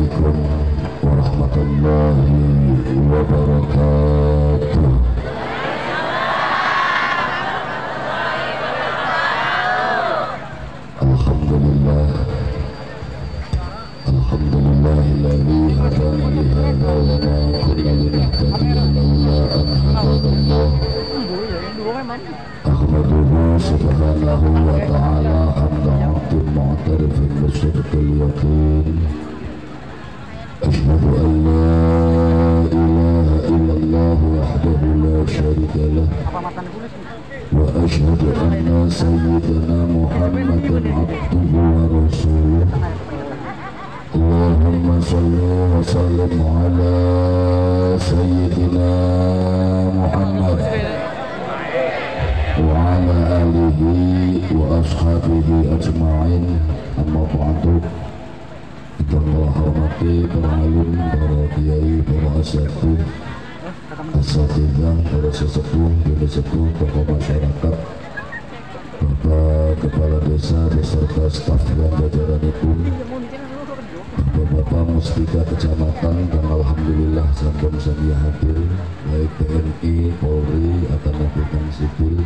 Assalamualaikum warahmatullahi wabarakatuh. Alhamdulillah, alhamdulillahilladzi hadana li hadza wa ma kunna linahtadiya laula an hadanallah. Ahmaduhu subhanahu wa ta'ala hamda 'abdin mu'tarifin bisidqil yaqin. Asyhadu an la ilaha illallah wahdahu la syarika lah wa asyhadu anna sayyidana Muhammadan 'abduhu wa rasuluh. Allahumma shalli wa sallim ala sayyidina Muhammad wa ala alihi wa ashabihi ajma'in. Amma ba'du. Kita menghormati para alim, para kiai, para asatidz, para sesepuh, bini sepuh, tokoh masyarakat, Bapak Kepala Desa beserta staf dan jajaran itu, Bapak-bapak Muspika Kecamatan, dan alhamdulillah sampun sedia hadir, baik TNI, Polri, atau Napikan Sipil,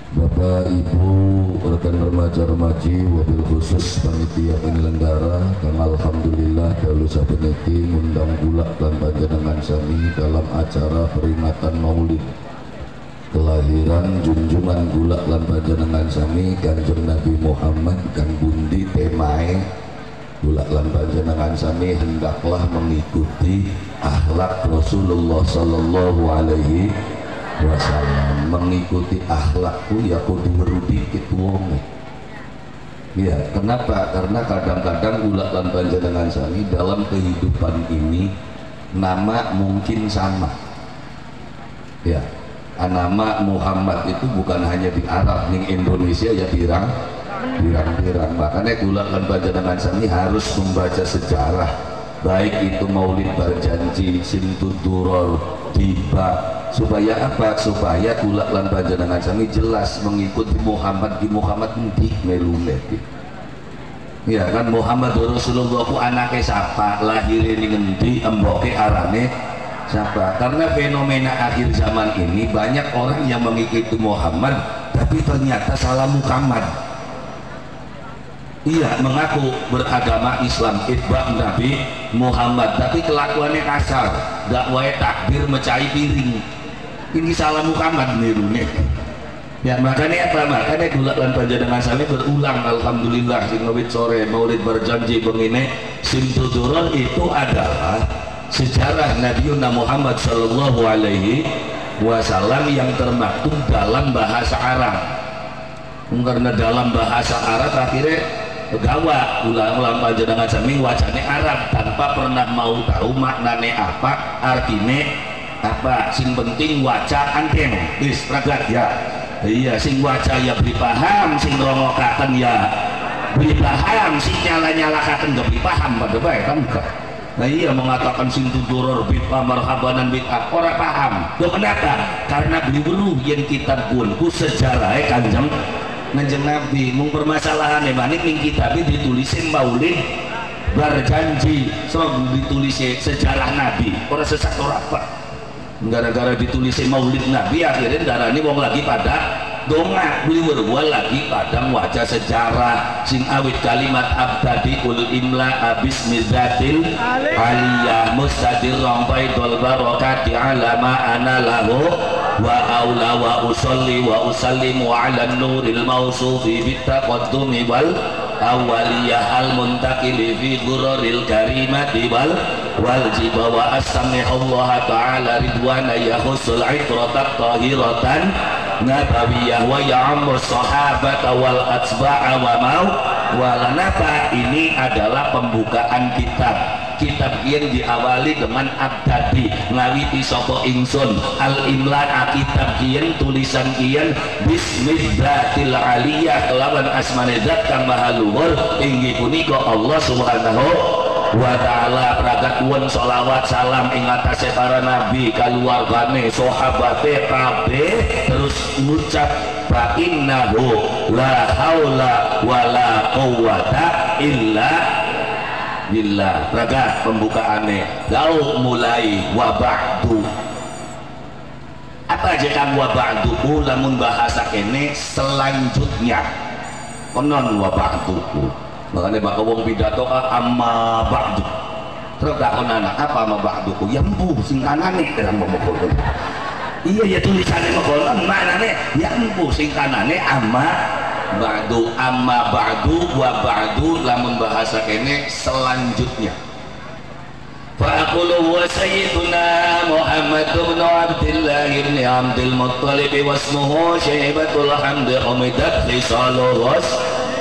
Bapak, Ibu, rekan remaja-remaji, wabil khusus panitia penyelenggara, dan alhamdulillah dalu sabeniki ngundang bulak dan panjenengan sami dalam acara peringatan Maulid kelahiran junjungan bulak lan panjenengan sami Kanjeng Nabi Muhammad kang bundi temae bulak lan panjenengan sami hendaklah mengikuti akhlak Rasulullah sallallahu alaihi wasallam. Mengikuti akhlakku ya kudu merudikit wong. Ya, kenapa? Karena kadang-kadang bulak lan panjenengan sami dalam kehidupan ini nama mungkin sama. Ya, nama Muhammad itu bukan hanya di Arab, ning Indonesia ya pirang-pirang. Makanya bulak lan panjenengan sami harus membaca sejarah, baik itu Maulid Berjanji, Simtuduror, Tiba, supaya apa? Supaya bulak lan panjenengan sami jelas mengikuti Muhammad. Di Muhammad endi melune. Ya kan, Muhammad Rasulullah ku anake siapa, lahir ning endi, emboke arane siapa. Karena fenomena akhir zaman ini banyak orang yang mengikuti Muhammad tapi ternyata salah Muhammad. Iya, mengaku beragama Islam, itba Nabi Muhammad, tapi kelakuannya kasar, gak wae takbir mecahi piring. Ini salah Muhammad nirune. Ya makanya apa? Makanya bulak lan panjenengan sami berulang alhamdulillah sing ngawit sore Maulid Berjanji bengine Simtuduror itu adalah sejarah Nabiuna Muhammad sallallahu alaihi wasallam yang termaktub dalam bahasa Arab. Karena dalam bahasa Arab akhirnya gawa ulang-ulang panjenengan sami wacane Arab tanpa pernah mau tahu maknane apa, artine apa. Sing penting waca anteng wis ragat ya. Iya, sing waca ya beri paham, sing rongokaken ya beri paham, sing nyala-nyalakaken gak beri paham pada bae kan enggak. Nah iya, mengatakan Simtuduror bid'ah marhabanan bid'ah ora paham. Loh kenapa? Karena beli weruh yen kitab kunku sejarah Kanjeng Nabi. Mung permasalahannya manik ning kitab ditulisin Maulid Berjanji, so ditulisin sejarah Nabi ora sesak ora apa. Gara-gara ditulisin Maulid Nabi akhirnya darani wong lagi pada dongak beli werwal lagi pada wajah sejarah sing awit kalimat abtadi ul imla abis mizatil aliyah mustadir rompai dol barokati alama ana lahu wa aula wa usalli wa usallimu ala nuril mausufi bittaqaddumi wal awaliyah al muntakili fi ghururil karimati wal jiba wa astami Allah ta'ala ridwana yahusul itratat tahiratan nabawiyah wa ya'amur sahabat wal atsba'a wa mau walanapa. Ini adalah pembukaan kitab yang diawali dengan abdadi ngawiti soko ingsun al-imla kitab kian tulisan kian bismillahil aliyah kelawan asmane zat kang maha luhur inggih punika Allah subhanahu wa ta'ala. Pragakuan sholawat salam ing atase para nabi kaluargane sahabate kabeh terus ngucap fa innahu la haula wala quwwata illa billah. Raga pembukaannya lau mulai wa ba'du. Apa aja kan wa ba'du? Lamun bahasa kene selanjutnya. Konon wa ba'du. Makanya bakal wong pidato amma ba'du. Terus takon anak apa amma ba'du? Ya empu sing kanane dalam ngomong. Iya ya tulisannya ngomong maknane ya empu sing kanane amma ba'du. Amma ba'du wa ba'du lamun bahasa kene selanjutnya. Fa'aqulu wa sayyiduna Muhammad bin Abdullah bin Abdul Muttalib wasmuhu Syaibatul Hamdi Humidat Khisaluhu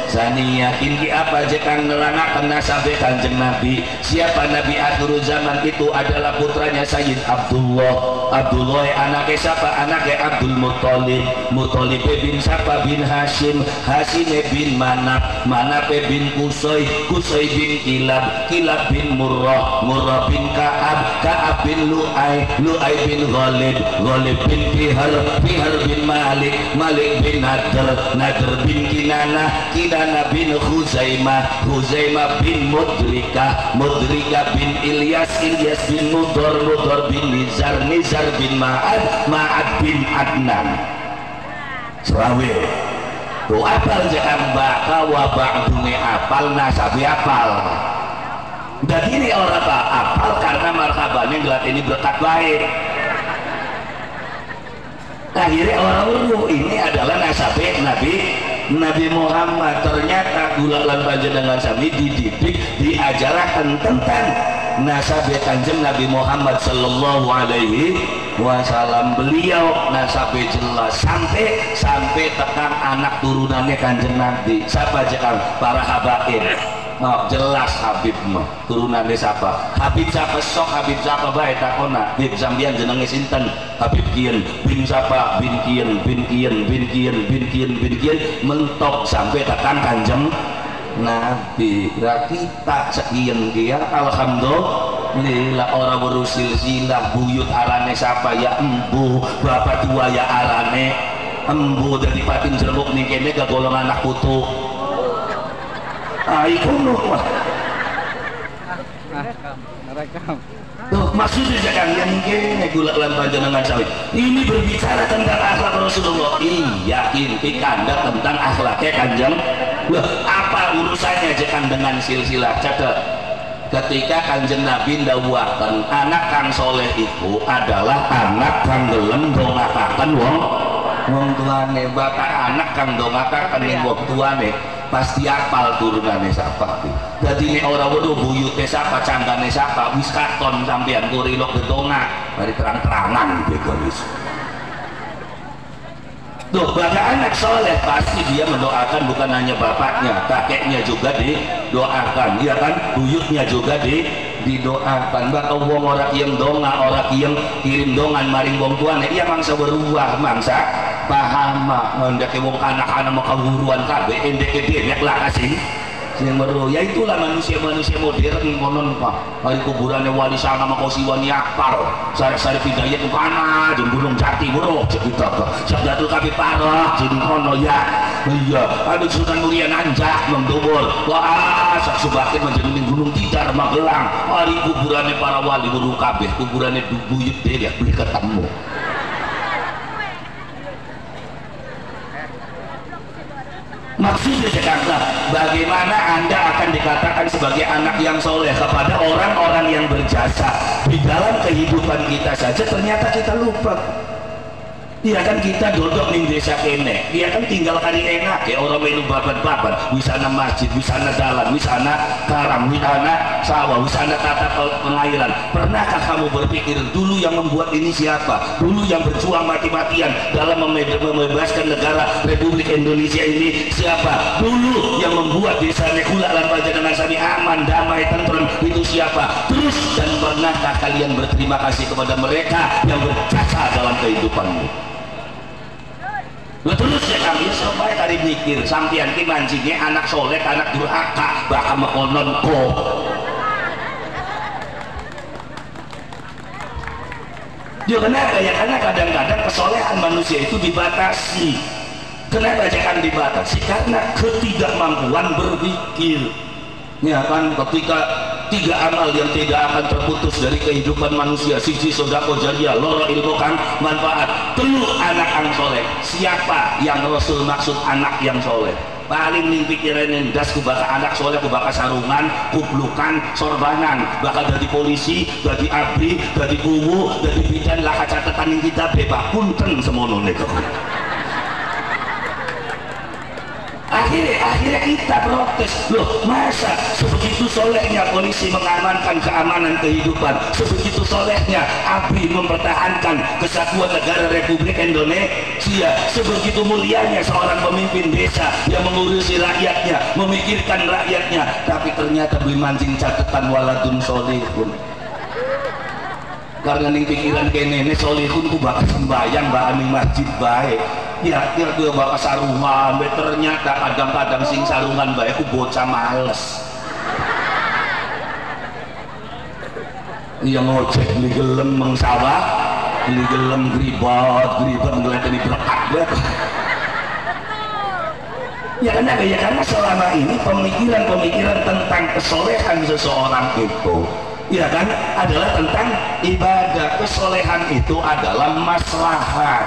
Saniyah. Ini apa aja kang nerangkan nasabe Kanjeng Nabi. Siapa Nabi akhir zaman itu adalah putranya Sayyid Abdullah. Abdullah anaknya siapa? Anaknya Abdul Muttalib. Muttalib bin siapa? Bin Hashim. Hashim bin Manaf. Manaf bin Qusay. Qusay bin Kilab. Kilab bin Murrah. Murrah bin Ka'ab. Ka'ab bin Lu'ay. Lu'ay bin Ghalib. Ghalib bin Fihar. Fihar bin Malik. Malik bin Nadr. Nadr bin Kinanah. Kinanah bin Khuzaimah. Khuzaimah bin Mudrikah. Mudrikah bin Ilyas. Ilyas bin Mudor. Mudor bin Nizar. Nizar bin Ma'ad. Ma'ad bin Adnan. Serawe tuh apal jangan baka wabak dunia apal nasabi apal. Dan ini orang tak apal karena martabatnya gelat ini berkat baik. Akhirnya orang uru ini adalah nasabi Nabi Muhammad. Ternyata gula lan panjenengan sami dididik diajarkan tentang nasabe Kanjeng Nabi Muhammad sallallahu alaihi wasallam. Beliau nasabe jelas sampai tekan anak turunannya Kanjeng Nabi. Siapa aja kan para habaib. Oh, jelas Habib mah turunannya siapa? Habib siapa sok Habib siapa bae takona. Habib sampeyan jenenge sinten? Habib kieu bin siapa? Bin kieu bin kieu bin kieu bin kieu bin kieu mentok sampai tekan Kanjeng Nabi. Kita sekian dia alhamdulillah orang berusil silah buyut arane siapa ya embu bapak tua ya arane embu dari patin jeruk nih kene ke golongan anak putu ikunuh mah tuh maksudnya jangan yang kene gula lan panjenengan sawit ini berbicara tentang akhlak Rasulullah. Iya inti kanda tentang akhlaknya Kanjeng. Loh, apa urusannya jangan dengan silsilah catat. Ketika Kanjeng Nabi ndawuhaken anak kang soleh itu adalah anak kang gelem dongakaken wong tuane. Bapak anak kang dongakaken ning wong tuane pasti apal turunane siapa. Jadi ini orang waduh buyutnya siapa, candane siapa, wis katon sampean kurilok gedonga dari terang-terangan gitu wis. Tuh, bagi anak soleh pasti dia mendoakan bukan hanya bapaknya, kakeknya juga didoakan, ya kan, buyutnya juga didoakan. Bakal wong orang yang donga, orang yang kirim dongan maring wong tuane, iya mangsa berubah, mangsa paham, mendeke wong anak-anak mau keburuan kabe, endeke demek lah kasih. Sing baru ya itulah manusia-manusia modern konon pak. Hari kuburannya wali sana sama kosiwani akpal. Sari-sari pidayat ke mana? Jeng gunung jati bro. Cerita pak. Sabdatul kapi parah. Jadi kono ya. Iya. Aduh Sultan Muria nanjak mendobol. Wah sak subakin menjadi gunung Tidar Magelang. Hari kuburannya para wali buru kabeh. Kuburannya buyut deh ya beli ketemu. Maksudnya Jakarta, bagaimana Anda akan dikatakan sebagai anak yang soleh kepada orang-orang yang berjasa di dalam kehidupan kita saja ternyata kita lupa. Iya kan kita dodok ning desa kene, dia kan tinggal kali enak ya orang melu babat-babat, wisana masjid, wisana dalan, wisana karang, wisana sawah, wisana tata pengairan. Pernahkah kamu berpikir dulu yang membuat ini siapa? Dulu yang berjuang mati-matian dalam membebaskan negara Republik Indonesia ini siapa? Dulu yang membuat desa Nekula lan Panjenengan Sami aman, damai, tentrem itu siapa? Terus dan pernahkah kalian berterima kasih kepada mereka yang berjasa dalam kehidupanmu? Terus ya kami sampai tadi mikir sampian ki mancingnya anak soleh anak durhaka bakal mekonon ko. Ya kenapa ya? Karena kadang-kadang kesolehan manusia itu dibatasi. Kenapa jangan dibatasi? Karena ketidakmampuan berpikir. Ya kan ketika tiga amal yang tidak akan terputus dari kehidupan manusia: siji sodako jariah, loro ilmu kang manfaat, telu anak yang soleh. Siapa yang Rasul maksud anak yang soleh? Paling ning pikiran ndas ku bakal anak soleh, ku bakal sarungan, kublukan, sorbanan, bakal jadi polisi, jadi abri, jadi kuwu, jadi bidan lah catatan ning kita bebas punten semono niku. Akhirnya kita protes, loh masa sebegitu solehnya polisi mengamankan keamanan kehidupan, sebegitu solehnya ABRI mempertahankan kesatuan negara Republik Indonesia, sebegitu mulianya seorang pemimpin desa yang mengurusi rakyatnya, memikirkan rakyatnya, tapi ternyata beli mancing catatan waladun solihun. Karena ning pikiran kene solihun ku bakal sembayang mbak ning masjid baik. Ya, dia bawa sarungan, ternyata kadang-kadang sing sarungan baik aku bocah males. Iya ngojek beli gelem mengsawah, beli gelem gribot ngelatih berkat banget. Ya kenapa? Ya karena selama ini pemikiran tentang kesolehan seseorang itu, ya kan, adalah tentang ibadah. Kesolehan itu adalah maslahat.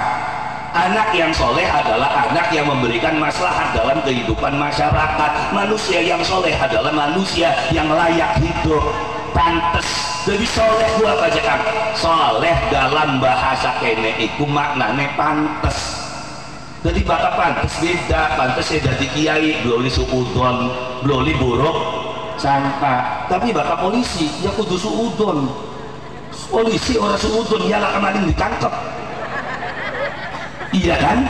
Anak yang soleh adalah anak yang memberikan maslahat dalam kehidupan masyarakat. Manusia yang soleh adalah manusia yang layak hidup, pantes. Jadi soleh gua apa aja kan? Soleh dalam bahasa kene iku maknane pantes. Jadi bakal pantes beda, pantes jadi kiai, bloli suudon, bloli buruk sangka. Tapi bakal polisi, ya kudu suudon. Polisi orang suudon, ya lah kemarin ditangkap. Iya kan?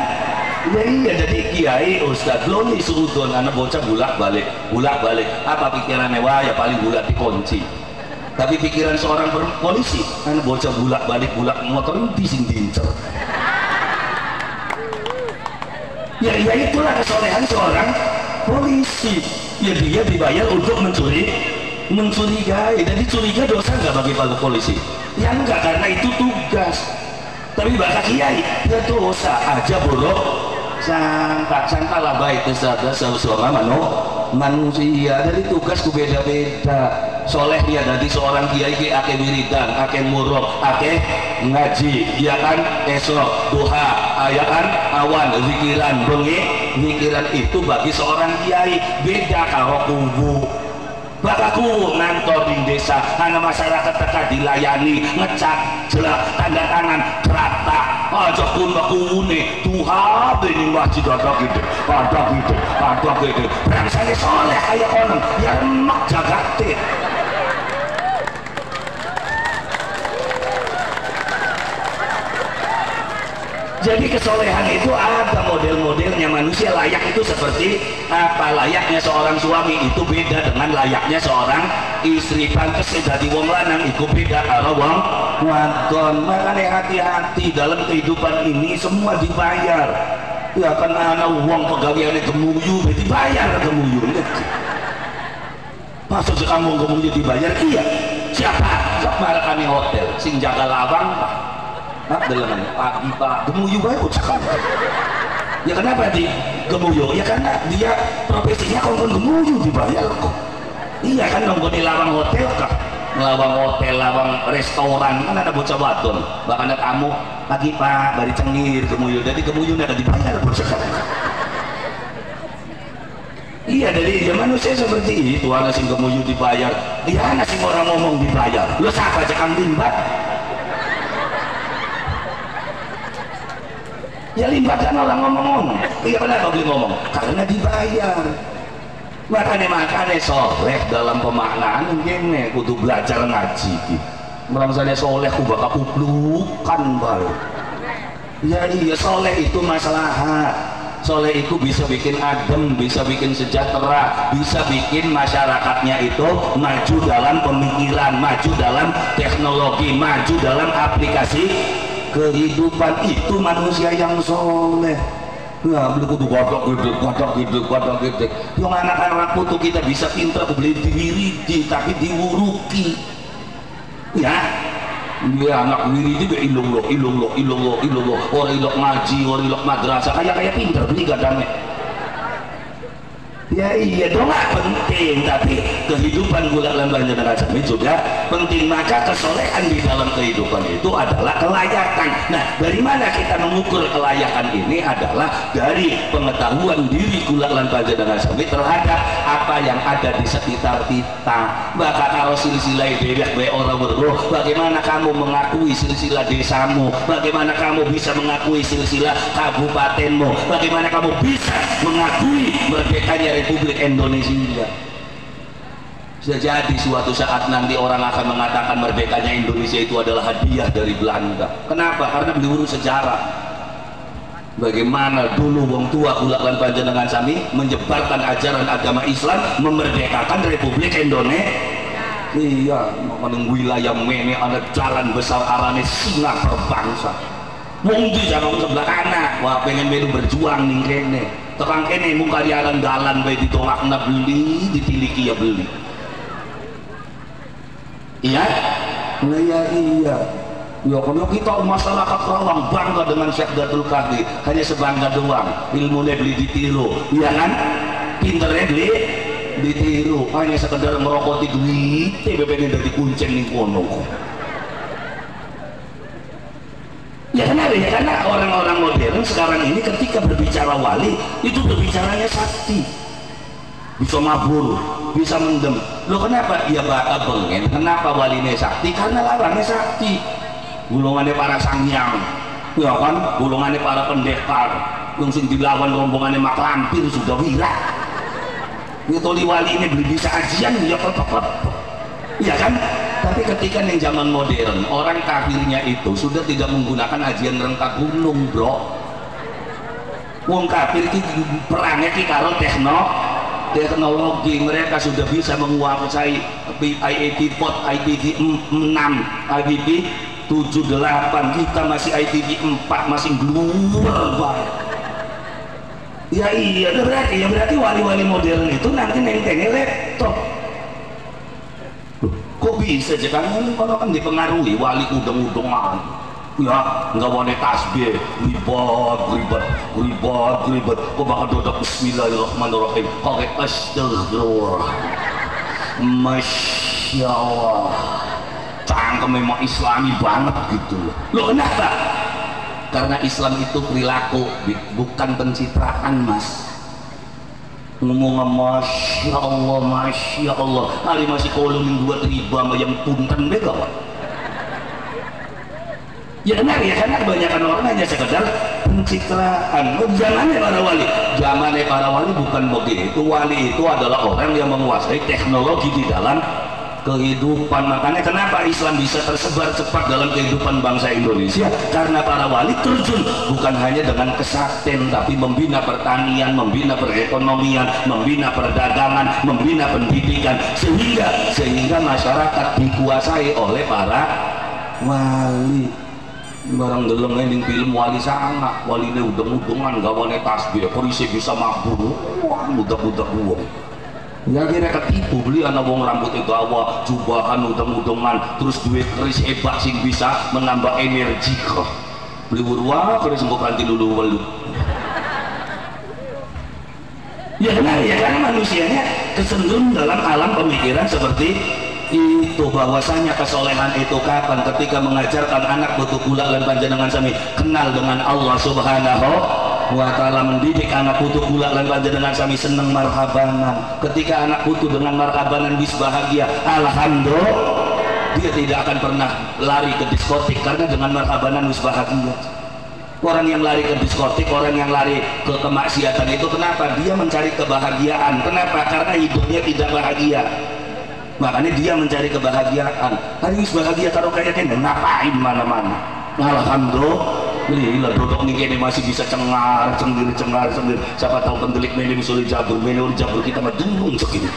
Ya iya, jadi kiai ustad belum suudon anak bocah bulak balik. Apa pikirannya? Wah ya paling bulak dikunci. Tapi pikiran seorang polisi, anak bocah bulak motor ini sing diincer. Ya itulah kesolehan seorang polisi. Ya dia dibayar untuk mencurigai. Jadi curiga dosa nggak bagi para polisi? Ya enggak, karena itu tugas. Tapi bahasa kiai ya dosa aja buruk sangka lah baik sama manusia. Jadi tugasku beda-beda. Solehnya dari seorang kiai ake wiridan, ake muruk, ake ngaji, ya kan, esok duha, ya kan, awan zikiran bengi. Zikiran itu bagi seorang kiai beda karo kubu. Bakaku ngantor di desa, karena masyarakat teka dilayani, ngecat, jelak, tanda tangan, rata, aja pun baku une, Tuhan ini masjid ada gitu. Berangsane soleh kayak orang, yang emak jagatin. Jadi kesolehan itu ada model-modelnya. Manusia layak itu seperti apa? Layaknya seorang suami itu beda dengan layaknya seorang istri. Pantes jadi wong lanang itu beda karo wong wadon. Makanya hati-hati dalam kehidupan ini, semua dibayar. Ya kan anak wong pegawaiannya gemuyu dibayar gemuyu. Masuk ke kampung gemuyu dibayar? Iya. Siapa? Siapa kami hotel sing jaga lawang dalam pak gemuyu baik ucapan. Ya kenapa di gemuyu? Ya karena dia profesinya kongkon gemuyu dibayar kok. Iya kan nongkrong di lawang hotel kah? Lawang restoran kan ada bocah wadon, bahkan ada tamu pagi pak bari cengir gemuyu. Jadi gemuyu ada dibayar bocah. Iya, jadi ya manusia seperti itu. Anak sing gemuyu dibayar, iya anak sing orang ngomong dibayar. Lu siapa aja kang limbat? Ya libatkan orang ngomong-ngomong. Iya kenapa beli ngomong? Karena dibayar. Makanya soleh dalam pemaknaan gini, kudu belajar ngaji. Misalnya soleh ku bakal kuplukan baru. Ya iya, soleh itu maslahat. Soleh itu bisa bikin adem, bisa bikin sejahtera, bisa bikin masyarakatnya itu maju dalam pemikiran, maju dalam teknologi, maju dalam aplikasi kehidupan. Itu manusia yang soleh. Ya beli kudu godok gede. Yang anak-anak putu kita bisa pintar beli diwiridi tapi diwuruki. Ya anak wiridi be ilung lo orang ilok ngaji, orang ilok madrasah kayak pintar beli gadangnya. Ya iya dong, penting, tapi kehidupan kula lan panjenengan sami juga penting. Maka kesolehan di dalam kehidupan itu adalah kelayakan. Nah, dari mana kita mengukur kelayakan ini adalah dari pengetahuan diri kula lan panjenengan sami terhadap apa yang ada di sekitar kita. Maka kalau silsilah dewek bae orang weruh, bagaimana kamu mengakui silsilah desamu, bagaimana kamu bisa mengakui silsilah kabupatenmu, bagaimana kamu bisa mengakui merdekanya Republik Indonesia. Bisa jadi suatu saat nanti orang akan mengatakan merdekanya Indonesia itu adalah hadiah dari Belanda. Kenapa? Karena beliau sejarah. Bagaimana dulu wong tua kula lan panjenengan sami menyebarkan ajaran agama Islam, memerdekakan Republik Indonesia. Iya, meneng wilayah mene ada jalan besar arane singa berbangsa. Wong di sana sebelah kanan, wah pengen melu berjuang ning kene. Terang kene mung kaliaran dalan bae ditolakna beli, ditiliki ya beli. Iya? Nah ya iya. Ya kalau kita masyarakat Rawang bangga dengan Syekh Datul Kahfi, hanya sebangga doang. Ilmunya beli ditiru, iya kan? Pinternya beli ditiru, hanya sekedar merokoti duit, pengen dari kuncen ning kono. Ya kenapa? Ya karena orang-orang modern sekarang ini ketika berbicara wali itu berbicaranya sakti, bisa mabur, bisa mendem. Lo kenapa? Ya baka bengen. Kenapa walinya sakti? Karena lawannya sakti. Gulungannya para sanghyang, ya kan? Gulungannya para pendekar, yang sing dilawan rombongannya mak lampir sudah wira. Itu wali ini beli bisa ajian ya klep-klep, ya kan? Tapi ketika yang zaman modern, orang kafirnya itu sudah tidak menggunakan ajian rengka gunung, bro. Wong kafir itu perangnya ki karo teknologi. Mereka sudah bisa menguasai IPv 4, IPv 6, IPv 78. Kita masih IPv 4, masih global. Ya iya, berarti wali-wali modern itu nanti neng-nengnya laptop. Kok bisa sih kan kalau kan dipengaruhi wali udeng-udengan, ya nggak boleh tasbih, ribet, kok bakal dodok Bismillahirrahmanirrahim, pakai astagfirullah, Masya Allah, cangkem memang Islami banget gitu loh. Lo kenapa? Karena Islam itu perilaku, bukan pencitraan, mas. Ngomong Masya Allah, hari masih kolom buat riba yang punten bega, Pak. Ya benar ya, karena kebanyakan orang hanya sekedar pencitraan. Zamannya para wali bukan begitu. Wali itu adalah orang yang menguasai teknologi di dalam kehidupan. Makanya kenapa Islam bisa tersebar cepat dalam kehidupan bangsa Indonesia, karena para wali terjun bukan hanya dengan kesaktian, tapi membina pertanian, membina perekonomian, membina perdagangan, membina pendidikan, sehingga masyarakat dikuasai oleh para wali. Barang deleng ning film wali sangat, waline udeng-udengan gawane tasbih, polisi bisa mabur, wah budak-budak uang. Ya kira ketipu beli anak wong rambut itu awal jubahan udeng-udengan, terus duit keris hebat sing bisa menambah energi kok. Beli urwa keris mbok kanti dulu welut. Ya benar ya, karena manusianya kecenderung dalam alam pemikiran seperti itu, bahwasanya kesolehan itu kapan? Ketika mengajarkan anak putu kula lan panjenengan sami kenal dengan Allah Subhanahu wa ta'ala, mendidik anak putu kula lan panjenengan sami seneng marhabanan. Ketika anak putu dengan marhabanan bis bahagia, alhamdulillah, dia tidak akan pernah lari ke diskotik karena dengan marhabanan bis bahagia. Orang yang lari ke diskotik, orang yang lari ke kemaksiatan itu kenapa? Dia mencari kebahagiaan. Kenapa? Karena hidupnya tidak bahagia. Makanya dia mencari kebahagiaan. Hari bahagia taruh kayak gini, ngapain mana-mana? Alhamdulillah, duduk nih kene masih bisa cengar cengir. Siapa tahu pendelik mene misalnya jabur kita mah dulu segini.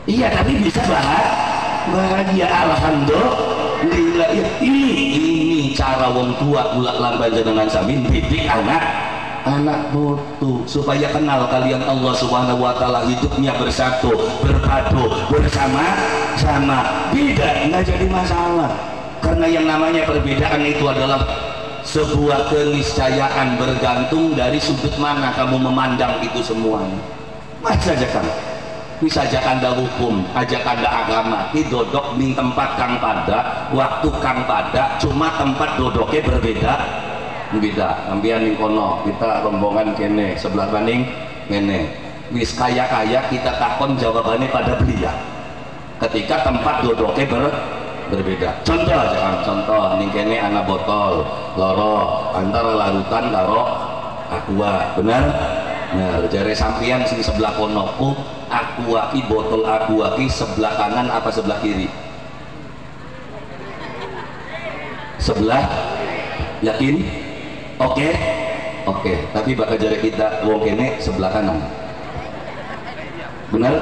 Iya, tapi bisa bahagia. Alhamdulillah. Ya, ini cara wong tua kula lan panjenengan sami didik anak putu supaya kenal kalian Allah Subhanahu wa ta'ala, hidupnya bersatu, berpadu, bersama-sama. Beda nggak jadi masalah, karena yang namanya perbedaan itu adalah sebuah keniscayaan bergantung dari sudut mana kamu memandang itu semuanya. Mas ajakan anda hukum, ajak anda agama, ini dodok di tempat kang pada, waktu kang pada, cuma tempat dodoknya berbeda. Ambian ning kono, kita rombongan kene, sebelah banding kene. Wis kaya kita takon jawabannya pada belia. Ketika tempat dodoknya berbeda. Contoh aja kan, contoh ning kene ana botol loro antara larutan karo aqua, benar? Nah, jare sampean sing sebelah konoku, aqua ki botol aqua ki sebelah kanan apa sebelah kiri? Sebelah, yakin? Oke. Tapi bakal jare kita wong kene sebelah kanan. Benar?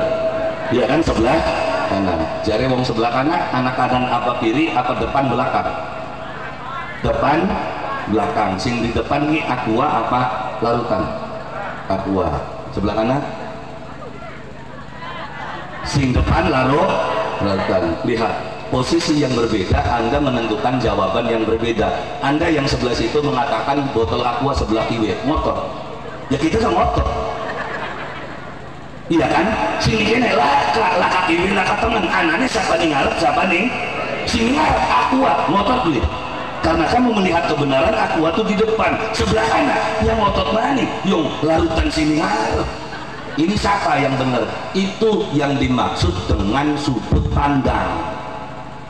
Iya kan, sebelah kanan. Jare wong sebelah kanan, anak kanan apa kiri apa depan belakang? Depan belakang. Sing di depan ini aqua apa larutan? Aqua. Sebelah kanan sing depan larutan. Lihat posisi yang berbeda, Anda menentukan jawaban yang berbeda. Anda yang sebelah situ mengatakan botol aqua sebelah kiri motor, ya kita kan motor, iya kan? Sini kene laka kiri laka temen, anaknya siapa nih ngarep siapa nih sini ngarep aqua motor kiri. Karena kamu melihat kebenaran aqua tuh di depan, sebelah kanan yang ngotot mana yung larutan sini ngarep. Ini siapa yang benar? Itu yang dimaksud dengan sudut pandang.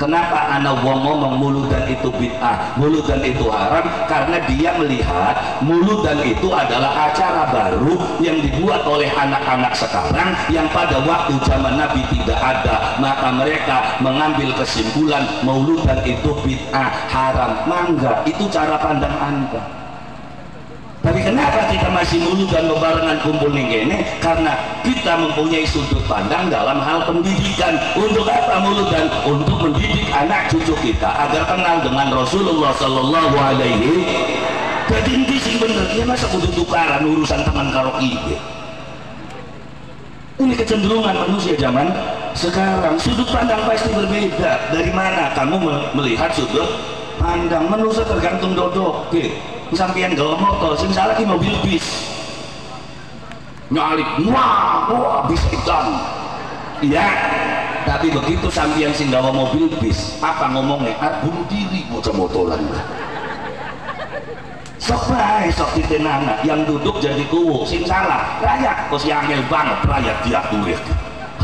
Kenapa anak wong ngomong mulut dan itu bid'ah, mulut dan itu haram? Karena dia melihat mulut dan itu adalah acara baru yang dibuat oleh anak-anak sekarang yang pada waktu zaman Nabi tidak ada. Maka mereka mengambil kesimpulan mulut dan itu bid'ah, haram. Mangga, itu cara pandang Anda. Tapi kenapa kita masih mulut dan bebarengan kumpul ning kene? Karena kita mempunyai sudut pandang dalam hal pendidikan. Untuk apa mulut? Dan untuk mendidik anak cucu kita agar kenal dengan Rasulullah Sallallahu Alaihi. Jadi ini sing bener, ya masa kudu tukaran urusan teman karo ide. Ini kecenderungan manusia zaman sekarang. Sudut pandang pasti berbeda. Dari mana kamu melihat sudut pandang? Manusia tergantung dodok. Sampeyan gawa motor, sing salah ki mobil bis. Nyalip, wah, bis hitam. Iya, tapi begitu sampeyan sing gawa mobil bis, apa ngomongnya? Bunuh diri, bocah motoran. Sok bae, sok ditenana, yang duduk jadi kuwu, sing salah, rakyat, kok si angel banget, rakyat diatur.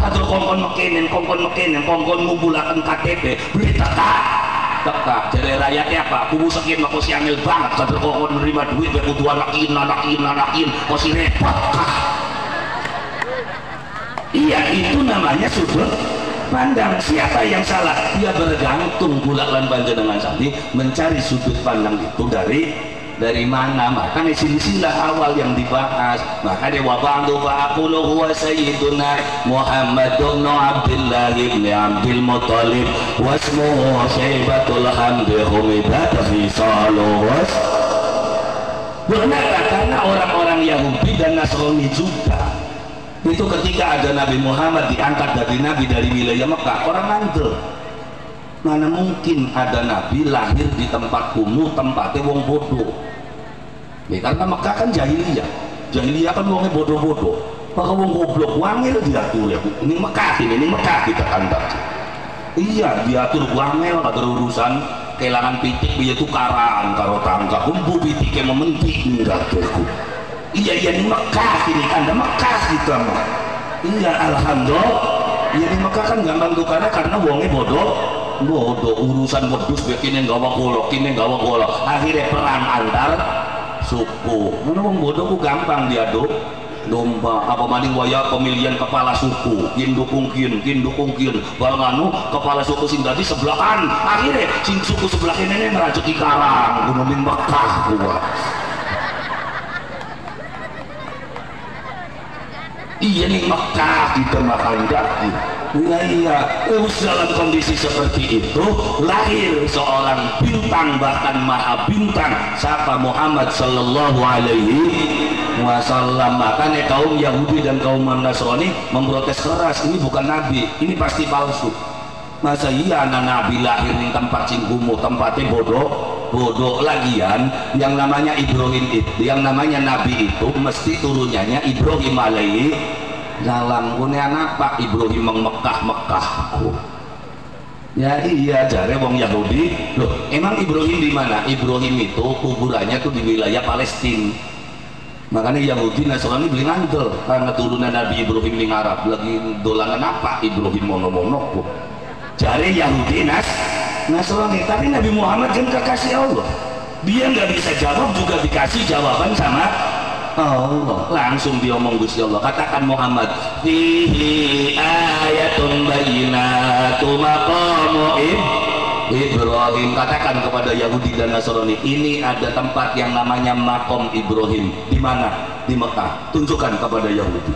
Hatur kongkon mekenen, kongkon ngumpulaken KTP, berita tak jadi rakyatnya apa? Kubu sekian mako si angel banget kader kok menerima duit be kudu anakin kok si repot kah? Iya, itu namanya sudut pandang. Siapa yang salah? Dia bergantung bulan panjenengan sandi mencari sudut pandang itu dari mana. Makanya sini-sinilah awal yang dibahas. Makanya wabantu fa'akulu huwa sayyiduna Muhammad ibn Abdullah ibn Abdul Muttalib wasmuhu syaibatul hamdi humidat fisalu was. Kenapa? Karena orang-orang Yahudi dan Nasrani juga itu ketika ada Nabi Muhammad diangkat dari Nabi dari wilayah Mekah, orang ngandel. Mana mungkin ada Nabi lahir di tempat kumuh, tempatnya wong bodoh. Ya, karena Mekah kan jahiliyah kan wongnya bodoh-bodoh. Maka wong goblok wangil diatur ya. Ini Mekah kita kandang. Iya, diatur wangil ada urusan kehilangan pitik biaya tukaran karo tangga. Umbu pitiknya mementik enggak tuh. Iya ini Mekah ini kandang Mekah kita mah. Iya, alhamdulillah. Ya di Mekah kan gampang tukarnya karena wongnya bodoh urusan wedus bikin yang gawa golok akhirnya perang antar suku. Mana wong bodoh ku gampang diaduk domba apa maning waya pemilihan kepala suku kin dukung barang anu kepala suku sing dadi sebelahan akhirnya sing suku sebelah ini meracuki karang gunumin Mekah gua. Iya nih Mekah kita makan daki. Iya, dalam kondisi seperti itu lahir seorang bintang, bahkan maha bintang, siapa Muhammad Sallallahu Alaihi Wasallam. Makanya kaum Yahudi dan kaum Nasrani memprotes keras, ini bukan Nabi, ini pasti palsu. Masa iya anak Nabi lahir di tempat sing kumuh, tempatnya bodoh bodoh lagian. Yang namanya Ibrahim itu, yang namanya Nabi itu mesti turunannya Ibrahim alaihi salam. Punya apa Ibrahim Mekah. Ya iya, jare wong Yahudi. Loh, emang Ibrahim di mana? Ibrahim itu kuburannya tuh di wilayah Palestina. Makanya Yahudi Nasrani beli ngandel karena turunan Nabi Ibrahim di Arab. Lagi dolangan apa Ibrahim mono-mono kok. Jare Yahudi Nasrani, tapi Nabi Muhammad kan kekasih Allah. Dia nggak bisa jawab juga dikasih jawaban sama Allah. Langsung dia ngomong Gusti Allah, katakan Muhammad, fihi ayatun bayyinatu maqamu Ibrahim. Katakan kepada Yahudi dan Nasrani, ini ada tempat yang namanya Maqam Ibrahim. Di mana? Di Mekah. Tunjukkan kepada Yahudi.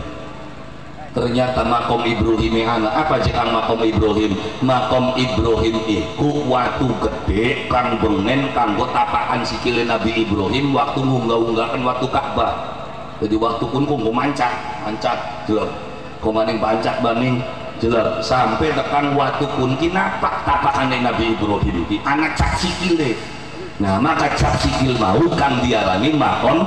Ternyata Maqam Ibrahim yang apa jekang Maqam Ibrahim? Maqam Ibrahim iku watu gede kang bengen kanggo tapakan sikile Nabi Ibrahim waktu ngunggah-unggahan waktu Ka'bah. Jadi waktu pun kunggu mancat jelek komaning pancak baning jelek sampai tekan watu pun kinapak tapakane Nabi Ibrahim di anak cak sikile. Nah maka cak sikil mau kang diarani Maqam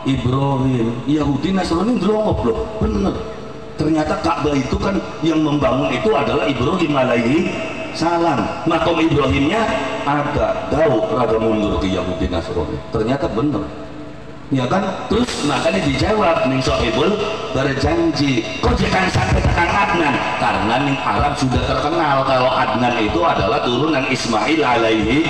Ibrahim. Yahudi Nasrani ndelok loh, bener. Ternyata Ka'bah itu kan yang membangun itu adalah Ibrahim alaihi salam. Maqam Ibrahimnya ada, tahu raga mundur ke Yahudi Nasrani. Ternyata bener. Ya kan? Terus makanya dijawab ning Sohibul berjanji. Kok jangan sampai tekan Adnan? Karena ning Arab sudah terkenal kalau Adnan itu adalah turunan Ismail alaihi.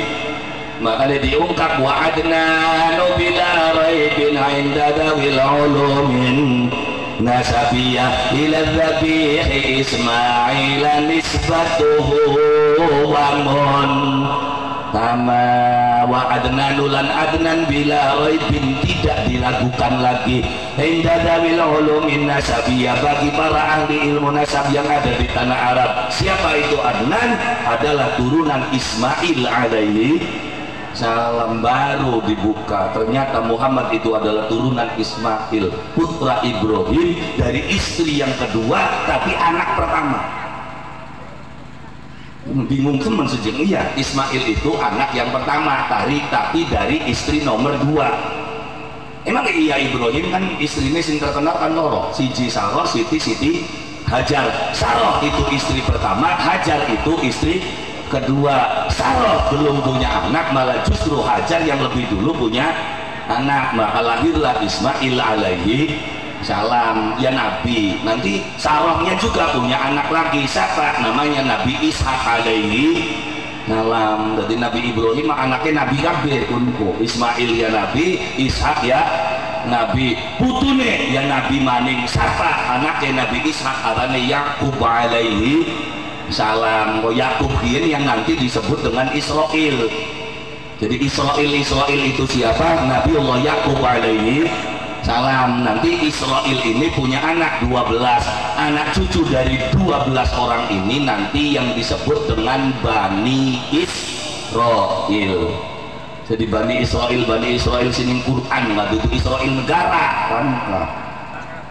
Makanya diungkap wa Adnanu bila raibin inda dawil ulumin nasabiyah ila dzabihi Ismail nisbatuhu wangun tama wa Adnanulan Adnan bila raibin tidak diragukan lagi inda dawil ulumin nasabiyah bagi para ahli ilmu nasab yang ada di tanah Arab. Siapa itu Adnan? Adalah turunan Ismail alaihi salam. Baru dibuka ternyata Muhammad itu adalah turunan Ismail putra Ibrahim dari istri yang kedua tapi anak pertama. Bingung teman sejeng. Iya, Ismail itu anak yang pertama tapi dari istri nomor 2. Emang iya Ibrahim kan istrinya sing terkenal kan loro, siji Sarah, Siti Hajar. Sarah itu istri pertama, Hajar itu istri kedua. Sarah belum punya anak, malah justru Hajar yang lebih dulu punya anak. Maka lahirlah Ismail alaihi salam ya Nabi. Nanti Sarahnya juga punya anak lagi. Siapa? Namanya Nabi Ishak alaihi salam. Jadi Nabi Ibrahim anaknya Nabi kabeh kunku. Ismail ya Nabi, Ishak ya Nabi, putune ya Nabi maning. Siapa? Anaknya Nabi Ishak arane Yakub alaihi salam. Yakub ini yang nanti disebut dengan Israel. Jadi Israel itu siapa? Nabi Allah Yakub alaihi salam. Nanti Israel ini punya anak 12, anak cucu dari 12 orang ini nanti yang disebut dengan Bani Israel. Jadi Bani Israel sini Quran nggak itu Israel negara kan. Nah,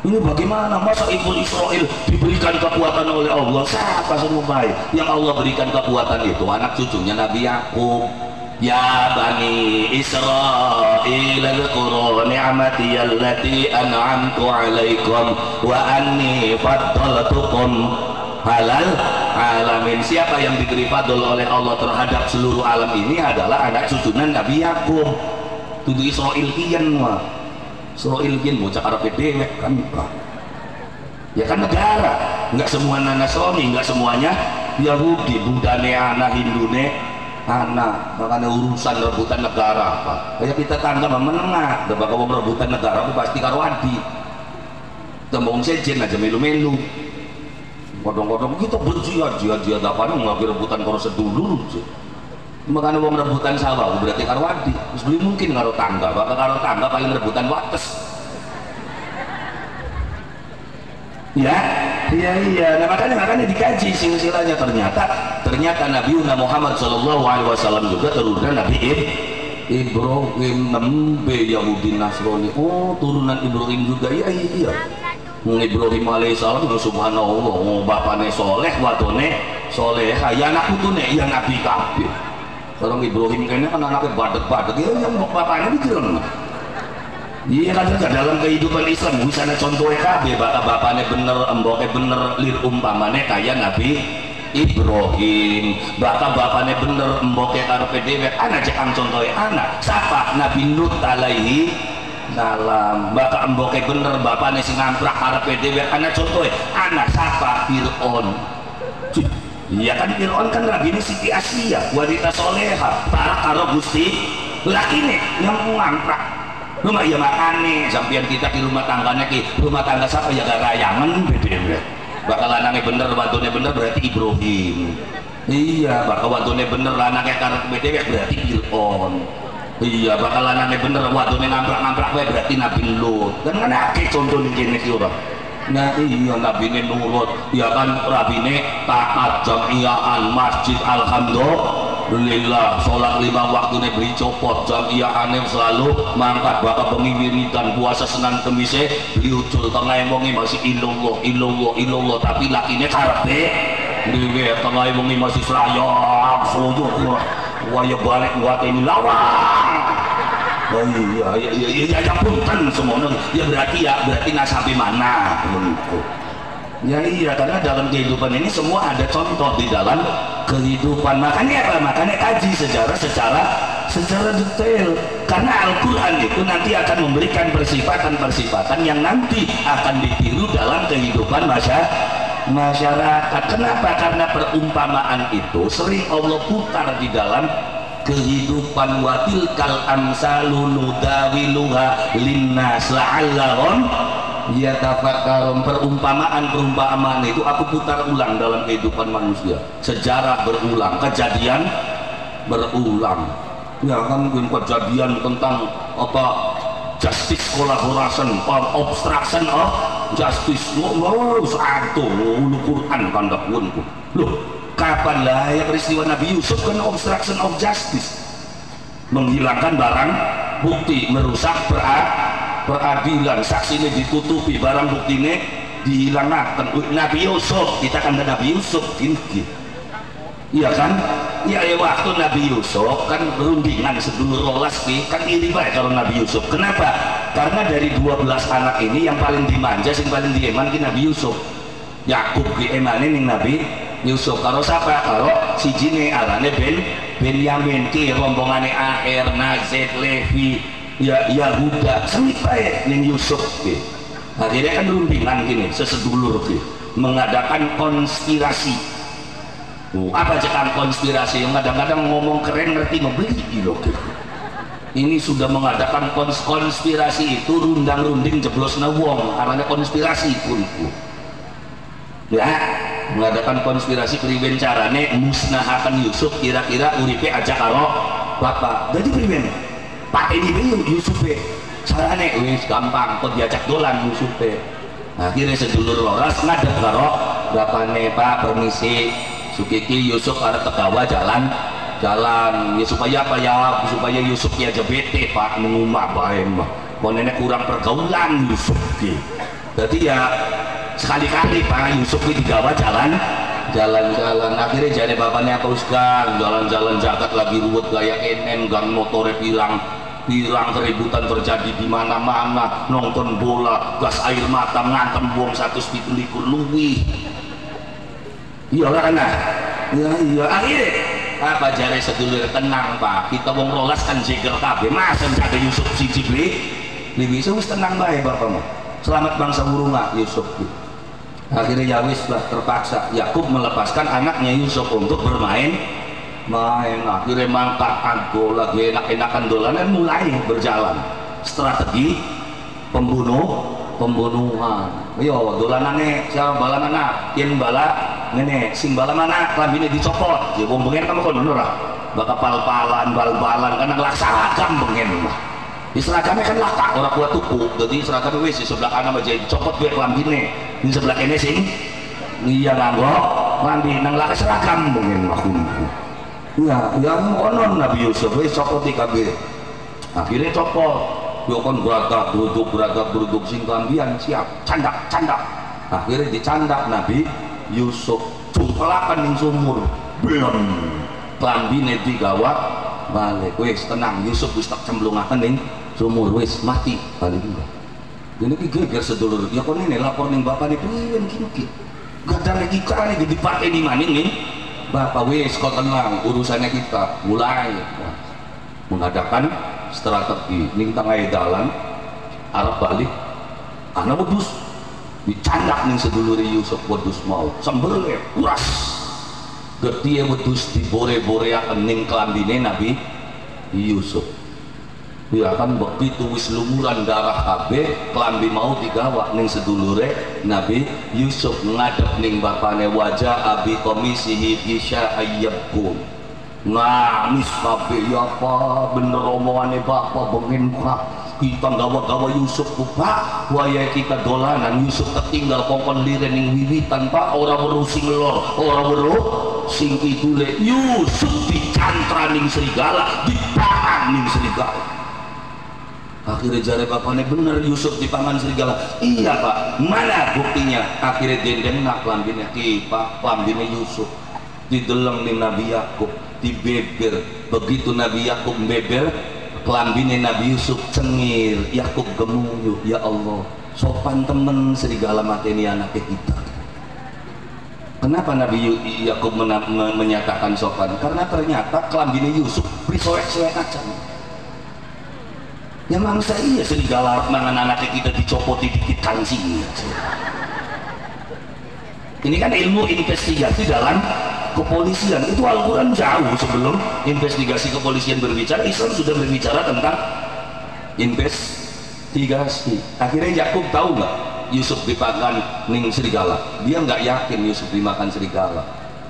ini bagaimana masa ibu Israel diberikan kekuatan oleh Allah? Siapa semua baik yang Allah berikan kekuatan itu? Anak cucunya Nabi Yakub. Ya Bani Israel dzkuru ni'mati allati an'amtu 'alaikum wa anni faddaltukum halal alamin. Siapa yang diberi fadl oleh Allah terhadap seluruh alam ini adalah anak cucunya Nabi Yakub. Tudu Israel kian mah. Israel kian bocah Arab dewek kan. Ya kan negara. Enggak semua Nasrani, enggak semuanya Yahudi, Budane anak, Hindune anak. Makanya urusan rebutan negara apa kayak kita tangga menengah udah bakal rebutan negara aku pasti karo adi tembong sejen aja melu-melu kodong-kodong kita berjia-jia dapan nggak rebutan karo sedulur makanya mau rebutan sawah berarti karo adi terus beli mungkin karo tangga bakal karo tangga paling rebutan wates ya iya. Nah makanya dikaji silsilahnya. Ternyata Nabi Muhammad SAW juga turunan Nabi Ibrahim. Nembe Yahudi Nasrani oh turunan Ibrahim juga. Iya Ibrahim alaihissalam subhanallah bapaknya soleh wadone soleh ya anak putune ya Nabi kabeh. Orang Ibrahim kayaknya kan anaknya badek-badek ya yang bapaknya dijeleng. Iya kan dalam kehidupan Islam misalnya contohnya KB bapaknya bener emboknya bener lir umpamanya kayak Nabi Ibrahim bapaknya bener emboknya karepe dewek anak cekang contohnya anak siapa Nabi Nuh alaihi salam emboknya bener bapaknya sing ngamprak karepe dewek anak contohnya anak siapa Fir'aun. Iya kan Fir'aun kan rabine Siti Asiyah wanita soleha para karo Gusti laki nih yang ngamprak rumah ya makane sampian kita di rumah tangganya rumah tangga siapa ya gak rayangan beda bakal anaknya bener wantunya bener berarti Ibrahim. Iya bakal wantunya bener anaknya karena beda berarti Fir'aun. Iya bakal anaknya bener wantunya ngamprak berarti Nabi Lut kan akeh contoh nih jenis orang. Nah iya Nabi nurut ya kan rabine taat jamiaan masjid alhamdulillah sholat 5 waktu nih beri copot jamiaane selalu mangkat bakal bengi wiridan puasa Senin Kemis beli ucul tengah emongi masih illallah tapi lakinya karepe dhewe tengah emongi masih serayap sujud waya balik buat ini lawang. Oh iya ya punten semono ya berarti nasabi mana ya iya karena dalam kehidupan ini semua ada contoh di dalam kehidupan makanya apa makanya kaji sejarah secara detail karena Al-Quran itu nanti akan memberikan persifatan yang nanti akan ditiru dalam kehidupan masyarakat. Kenapa? Karena perumpamaan itu sering Allah putar di dalam kehidupan watil kal amsalu nudawiluha linnas la'allahum yatafakkarun. Perumpamaan itu aku putar ulang dalam kehidupan manusia. Sejarah berulang, kejadian berulang. Ya kan kejadian tentang apa justice collaboration or obstruction of justice. Satu Quran kan dak loh. Kapan lah ya peristiwa Nabi Yusuf kan obstruction of justice, menghilangkan barang bukti, merusak peradilan, saksinya ditutupi, barang buktinya dihilangkan. Nabi Yusuf kita kan Nabi Yusuf ini iya kan ya waktu Nabi Yusuf kan rundingan sedulur rolas kan iri baik kalau Nabi Yusuf. Kenapa? Karena dari 12 anak ini yang paling dimanja yang paling dieman ki Nabi Yusuf. Yakub diemani ning Nabi Yusuf karo siapa? Karo si jine arane Benyamin ki rombongane Aher, Nazid, Levi, ya Yahuda semit bae ning Yusuf ki. Akhirnya kan rundingan gini sesedulur ki mengadakan konspirasi. Apa cekan konspirasi yang kadang-kadang ngomong keren ngerti ngebeli gitu. Ini sudah mengadakan konspirasi itu rundang-runding jeblosna wong arane konspirasi pun ya mengadakan konspirasi priwen carane musnahakan Yusuf kira-kira uripe aja karo bapak. Jadi priwen Pak ini bingung Yusuf carane wis gampang kok diajak dolan Yusuf. Akhirnya sedulur loras ngadep karo bapakne Pak permisi sukiki Yusuf arep tegawa jalan ya supaya apa ya supaya Yusuf ya jebete Pak mengumah bae mah nenek kurang pergaulan Yusuf ki. Jadi ya sekali-kali Pak Yusuf itu digawa jalan-jalan akhirnya jadi bapaknya apa Ustaz jalan-jalan jagat lagi ruwet gaya kenen gang motornya pirang keributan terjadi di mana-mana nonton bola gas air mata ngantem buang 117 luwih iya kan iya akhirnya apa jare sedulur tenang Pak kita wong rolas kan jeger kabeh masa jaga Yusuf siji bisa wis tenang bae bapak mah selamat bangsa burunga Yusuf. Akhirnya ya wis lah terpaksa Yakub melepaskan anaknya Yusuf untuk bermain akhirnya mangkat bola lagi enak-enakan dolanan mulai berjalan strategi pembunuhan. Yo dolanane siapa bala mana yen bala ngene sing bala mana klambine dicopot ya wong bengen kamu kono ora bakal pal-palan bal-balan kan laksanakan bengen mah di seragamnya kan laka orang kuat tuku jadi seragamnya wis di sebelah kanan aja dicopot gue klambine di sebelah kene sing iya nganggo klambi nang laka seragam bengen makunku ya onon Nabi Yusuf wis copot di kabeh akhirnya copot yo kon beragak beruduk sing klambian siap candak akhirnya dicandak Nabi Yusuf cumpelakan ning sumur blam klambine digawa balik wis tenang Yusuf wis tak cemplungaken ning sumur wis mati balik dene iki geger sedulur ya kon ini lapor ning bapane piye iki gak ada lagi kan iki dipake di maning nih bapak wis kok tenang urusannya kita mulai mengadakan strategi ning tengah dalan arep balik ana wedhus dicandak ning sedulur Yusuf wedhus mau sembere kuras getihe wedhus dibore-boreaken ning klambine Nabi Yusuf ya kan begitu wis lumuran darah kabeh klambi mau digawa ning sedulure Nabi Yusuf ngadep ning bapane wajah abi komisihi isya ayyabkum nangis kabeh ya apa bener omongane bapak bengen pak kita gawa-gawa Yusuf pak waya kita dolanan Yusuf ketinggal kongkon liren ning wiwitan pak ora weruh sing lor ora weruh sing kidule Yusuf dicantra ning serigala dipangan ning serigala akhirnya jare bapaknya bener Yusuf dipangan serigala iya pak mana buktinya akhirnya denden nak klambine pak klambine Yusuf dideleng ning Nabi Yakub dibeber begitu Nabi Yakub beber klambine Nabi Yusuf cengir Yakub gemuyu ya Allah sopan temen serigala mateni anaknya kita kenapa Nabi Yakub menyatakan sopan karena ternyata klambine Yusuf prisoek-soek kacang ya mangsa iya serigala mangan anaknya kita dicopoti dikit kancing ini kan ilmu investigasi dalam kepolisian itu Al-Quran jauh sebelum investigasi kepolisian berbicara Islam sudah berbicara tentang investigasi akhirnya Yakub tahu nggak Yusuf dimakan ning serigala dia nggak yakin Yusuf dimakan serigala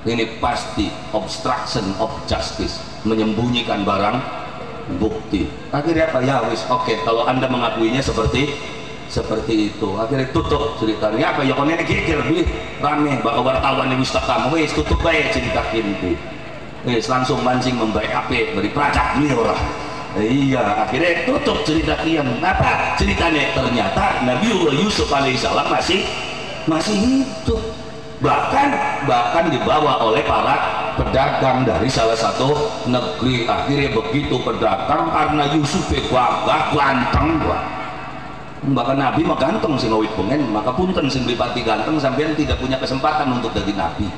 ini pasti obstruction of justice menyembunyikan barang bukti akhirnya apa ya wis oke kalau anda mengakuinya seperti itu akhirnya tutup ceritanya apa ya kon ini geger beli rame bakal wartawan yang wis kamu wis tutup baik cerita kinti wis langsung mancing membaik HP beri pelacak nih orang iya akhirnya tutup cerita kian apa ceritanya ternyata Nabiullah Yusuf alaihissalam masih hidup bahkan dibawa oleh para pedagang dari salah satu negeri akhirnya begitu pedagang karena Yusuf gagah ganteng bahkan Nabi mah ganteng sih ngawit pengen maka punten sing bipati ganteng sampean tidak punya kesempatan untuk jadi Nabi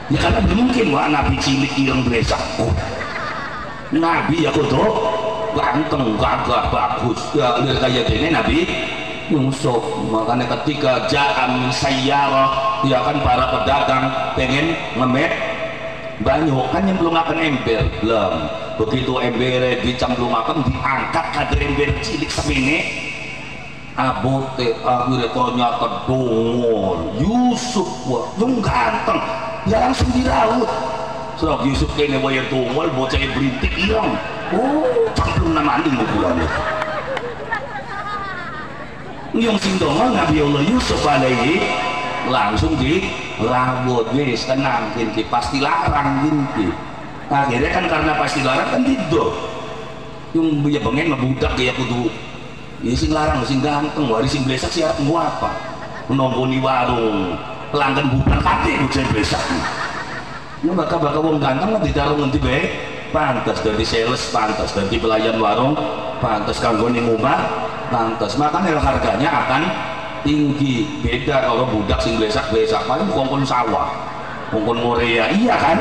ya karena mungkin wah Nabi cilik ireng bresak Nabi ya kudu ganteng gagah bagus ya kayak gini Nabi Yusuf makanya ketika ja'am sayyarah ya kan para pedagang pengen ngemet banyak kan yang belum akan ember belum begitu embernya dicemplungakan diangkat kader ember cilik semene abote akhirnya ternyata dongol Yusuf wah yang ganteng ya langsung diraut serap Yusuf kayaknya waya dongol bocahnya berintik hilang oh cemplung nama anding bukulannya yang sing dongol Nabi Allah Yusuf alaihi langsung dirawat wis tenang kinti pasti larang kinti akhirnya kan karena pasti larang kan tidur yang ya pengen ngebudak kayak kudu ya sing larang sing ganteng wari sing blesak siapa mau apa menonggoni warung pelanggan bukan kabeh sing blesak ya bakal wong ganteng ditaruh ngendi bae pantas dari sales pantas dari pelayan warung pantas kanggo ning omah pantas makanya harganya akan tinggi beda kalau budak sing blesak-blesak paling kongkon sawah kongkon Korea iya kan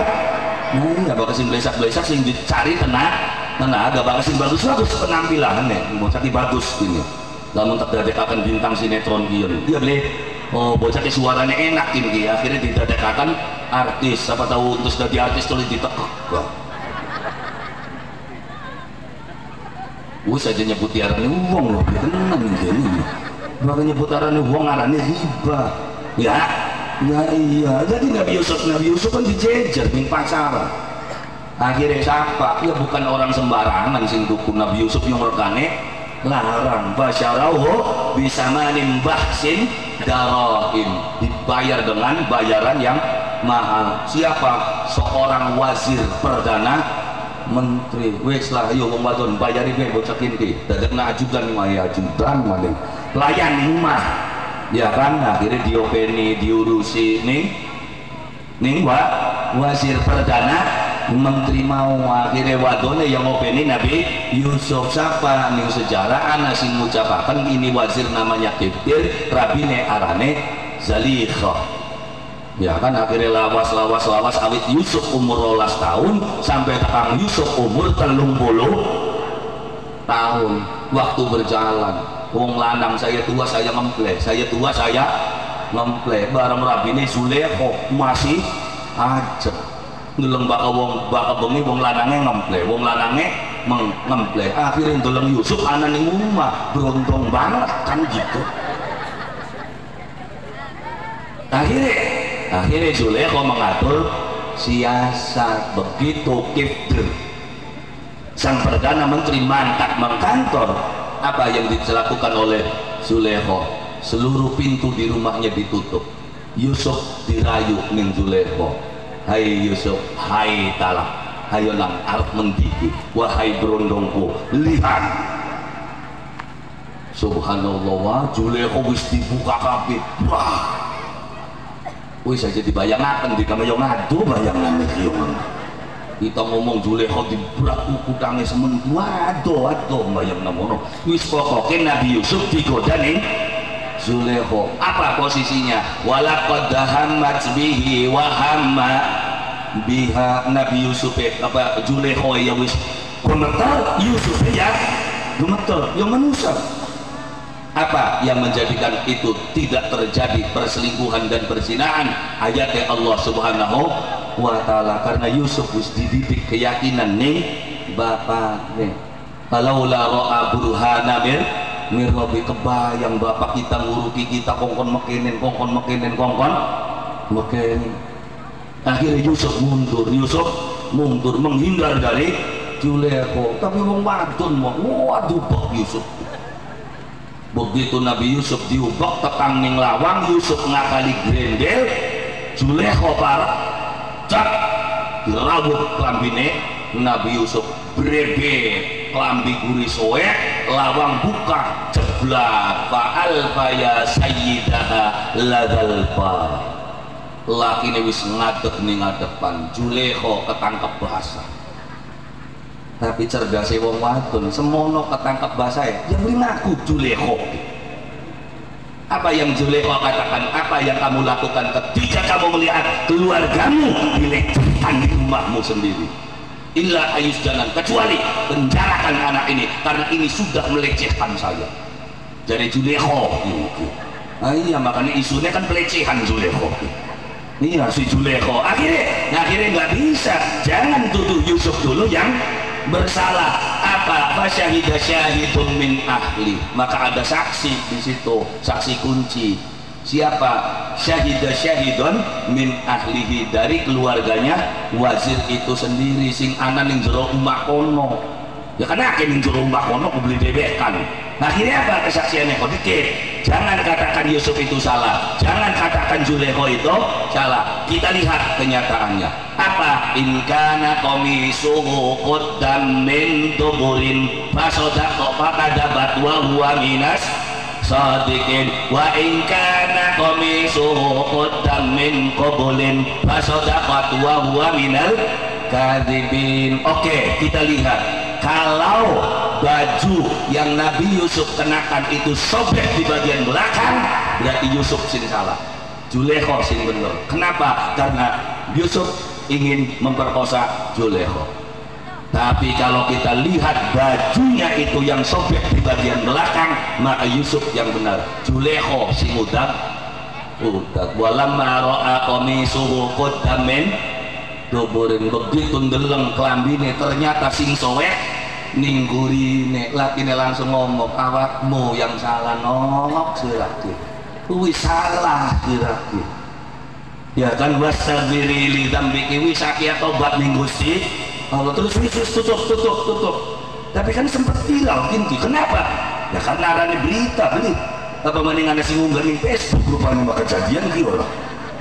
nah bakal sing blesak-blesak sing dicari agak bakal sing bagus penampilannya bocah bagus ini namun tak dadekakan bintang sinetron kian dia beli oh bocah suaranya enak ini akhirnya didadekakan artis siapa tahu terus jadi artis tulis ditekuk saja nyebut tiarane uang loh tenang ini makanya putaran uang arane riba ya iya jadi Nabi Yusuf kan dijejer ning pacaran akhirnya siapa ya bukan orang sembarangan sing tuku Nabi Yusuf yang rekane larang basyarahu bisa manimbahsin darahim dibayar dengan bayaran yang mahal siapa seorang wazir perdana menteri wes lah ayo wong wadon bayari gue bocah kinti dadekna ajudan maya ajudan maling pelayan mah ya kan akhirnya diopeni diurusi ning wazir perdana menteri mau. Akhirnya wadone yang ngopeni Nabi Yusuf. Siapa nih sejarah anak sing ngucapakan ini wazir namanya Kiftir, rabine arane Zalikha. Ya kan akhirnya lawas awit Yusuf umur 12 tahun sampai tekan Yusuf umur 30 tahun. Waktu berjalan, wong lanang saya tua saya ngemple, saya tua saya ngemple. Bareng rabine Zulekho masih aja ndeleng baka bengi wong lanange ngemple, wong lanange ngemple. Akhirnya ndeleng Yusuf ana ning omah, beruntung banget kan gitu. Akhirnya Zulekho mengatur siasat. Begitu Kiftir sang perdana menteri mantap mengkantor, apa yang dilakukan oleh Zulekho? Seluruh pintu di rumahnya ditutup. Yusuf dirayu ning Zulekho, hai Yusuf, hai talak, hayo nang arep mendiki, wahai berondongku, lihat. Subhanallah, wah Zulekho wis dibuka kabeh. Wah, wis aja dibayangaken di kamayo ngadu bayangan iki yo. Kita ngomong Zulekho dibrak kukutange semen, waduh bayang namono. Wis pokoke Nabi Yusuf digoda ning Zulekho. Apa posisinya? Walaqad hammat bihi wa hamma biha. Nabi Yusuf apa Zulekho ya wis gemeter, Yusuf ya gemeter, yang manusia. Apa yang menjadikan itu tidak terjadi perselingkuhan dan perzinahan? Ayatnya Allah Subhanahu wa ta'ala, karena Yusuf wis dididik keyakinan nih bapak nih. Falaula ra'a burhana min rabbi, kebayang bapak kita nguruki kita kongkon mekenen. Akhirnya Yusuf mundur menghindar dari Zulekho. Tapi wong wadon waduh bak Yusuf. Begitu Nabi Yusuf diubak tekang ning lawang, Yusuf ngakali grendel, Zulekho parah cak dirawut klambine Nabi Yusuf, brebet klambi guri soek, lawang buka jeblak, fa'alfa ya sayyidaha ladalfa. Lakine wis ngadeg ning ngadepan, Zulekho ketangkep bahasa. Tapi cerdasnya wong wadon semono ketangkep bahasa ya beri ngaku Zulekho. Apa yang Zulekho katakan, apa yang kamu lakukan ketika kamu melihat keluargamu dilecehkan di rumahmu sendiri? Illa ayusjanan, kecuali penjarakan anak ini karena ini sudah melecehkan saya. Jadi Zulekho iya, makanya isunya kan pelecehan Zulekho. Iya si Zulekho akhirnya nggak bisa. Jangan tuduh Yusuf dulu yang bersalah. Apa? Fasyahida syahidun min ahli, maka ada saksi di situ, saksi kunci. Siapa? Syahida syahidun min ahlihi, dari keluarganya wazir itu sendiri, sing ana ning jero omah kono. Ya karena akeh ning jero omah kono beli bebekan. Akhirnya apa kesaksiannya? Kok dikit. Jangan katakan Yusuf itu salah, jangan katakan Zulekho itu salah. Kita lihat kenyataannya. Apa? In kana qamisuhu quddam min duburin fasadaqa fakadabat wa huwa minas shadiqin wa in kana qamisuhu quddam min qabulin fasadaqat wa huwa minal kadzibin. Oke, kita lihat. Kalau baju yang Nabi Yusuf kenakan itu sobek di bagian belakang, berarti Yusuf sing salah, Zulekho sing bener. Kenapa? Karena Yusuf ingin memperkosa Zulekho. Tapi kalau kita lihat bajunya itu yang sobek di bagian belakang, maka Yusuf yang benar, Zulekho sing udah walamma ra'a qamisuhu qudda min duburin. Begitu ndeleng klambine ternyata sing soek ning gurine, lakine langsung ngomong, awakmu yang salah nolak siraki, kuwi salah siraki. Ya kan, wasabiri li dzambiki, wis aki tobat ning Gusti Allah. Terus wis tutup. Tapi kan sempat viral kinti. Kenapa? Ya karena ada berita beli apa mendingan ada sing unggah ning Facebook rupanya maka kejadian ki ora.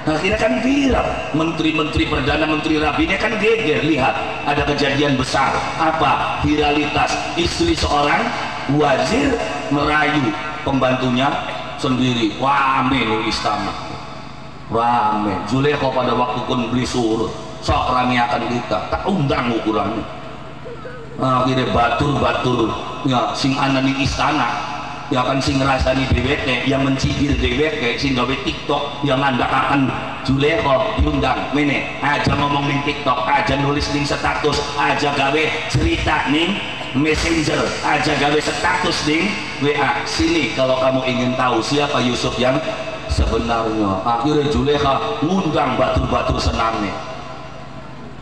Akhirnya kan viral, menteri-menteri perdana menteri rabinya kan geger. Lihat, ada kejadian besar. Apa? Viralitas istri seorang wazir merayu pembantunya sendiri. Wah, amin istana. Rame. Zulekho pada waktu pun beli surut. sok ramiakan kita tak undang ukurannya. Akhirnya batur-batur ya sing ana di istana ya kan sing ngrasani dheweke yang mencibir dheweke sing gawe TikTok yang ngandakaken Julekho diundang mene aja ngomong ning TikTok, aja nulis ning status, aja gawe cerita ning Messenger, aja gawe status ning WA. Sini kalau kamu ingin tahu siapa Yusuf yang sebenarnya. Akhirnya Julekha ngundang batur-batur senamnya.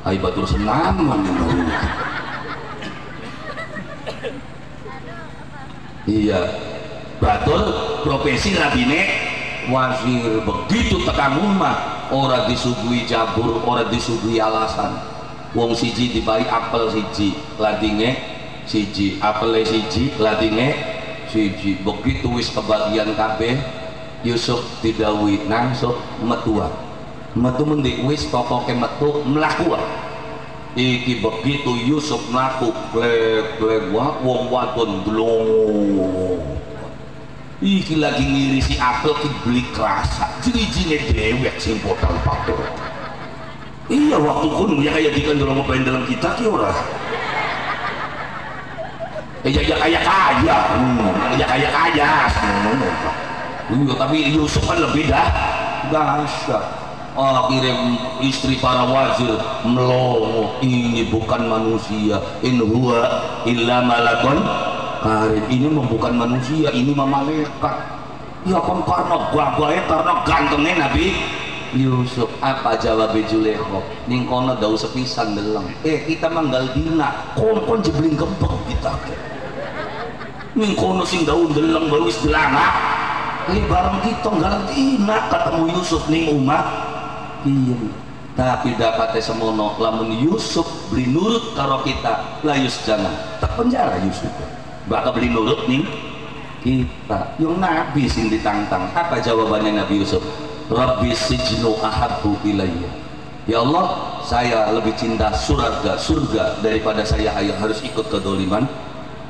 Hai batur senam iya batur profesi labine wazir. Begitu tekan rumah ora disuguhi jabur, ora disuguhi alasan. Wong siji dibai apel siji ladinge siji, apel siji ladinge siji. Begitu wis kebagian kabeh Yusuf didhawuhi nang sok metua metu mendik wis pokoke metu mlaku. Iki begitu Yusuf mlaku glek-glek wong wadon dlong. Iki lagi ngirisi apel ki beli kerasa jijine dewek sing podal patur. Iya waktu kono ya kayak dikandolong ngapain dalam kita ki ora. Ya kayak kaya. Ya kayak kaya. Iya tapi Yusuf kan lebih dahsyat. Akhirnya istri para wazir melongo, ini bukan manusia, in huwa illa malakun karim. Ini bukan manusia, ini malaikat. Ya kan karena gagahnya, karena gantengnya Nabi Yusuf. Apa jawab Julekho? Ning kono daun sepisan deleng. Kita manggal dina, kon jebling gembek kita. Ning kono sing daun deleng baru wis delanga. Barang kita nggal dina ketemu Yusuf ning omah. Iya, tapi dapatnya semono lamun Yusuf beli nurut karo kita layus jangan tak penjara Yusuf bakal beli nurut nih kita yang Nabi sing ditantang. Apa jawabannya Nabi Yusuf? Rabbi sijnu ahabbu ilayya. Ya Allah, saya lebih cinta surga daripada saya harus ikut kedoliman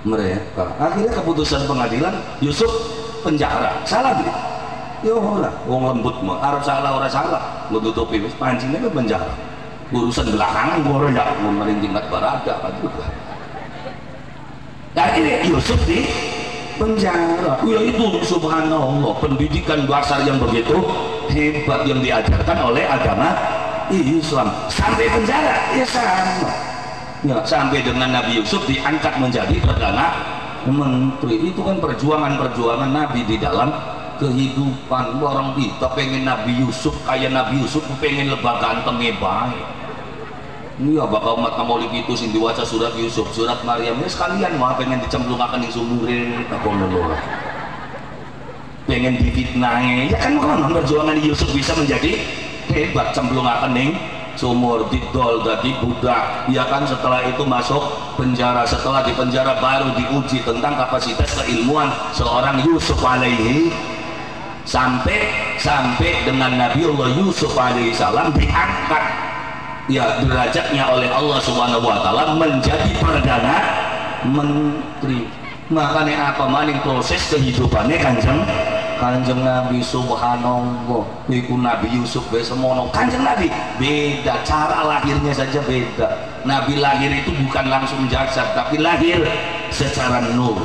mereka. Akhirnya keputusan pengadilan Yusuf penjara. Salah dia? Ya ora, wong lembut mah arep salah ora salah, nutupi wis pancingnya ke penjara. Urusan belakangan ora ya mering tingkat barada aduh. Akhirnya Yusuf di penjara. Ya itu subhanallah, pendidikan dasar yang begitu hebat yang diajarkan oleh agama Islam sampai penjara ya sama. Ya, sampai dengan Nabi Yusuf diangkat menjadi perdana menteri. Itu kan perjuangan Nabi di dalam kehidupan. Orang kita pengen Nabi Yusuf kayak Nabi Yusuf, pengen lebah gantengnya baik. Iya bakal umat maulid itu sing diwaca surat Yusuf, surat Maryam ya sekalian mah pengen dicemplungakan di sumure apa ngono. Pengen difitnahe ya kan perjuangan Yusuf bisa menjadi hebat, cemplungakan ning sumur, didol dadi budak ya kan. Setelah itu masuk penjara, setelah di penjara baru diuji tentang kapasitas keilmuan seorang Yusuf alaihi sampai dengan Nabiullah Yusuf alaihi salam diangkat ya derajatnya oleh Allah Subhanahu wa taala menjadi perdana menteri. Makanya apa maning proses kehidupannya Kanjeng Nabi subhanallah iku Nabi Yusuf be semono. Kanjeng Nabi beda, cara lahirnya saja beda. Nabi lahir itu bukan langsung jasad tapi lahir secara nur.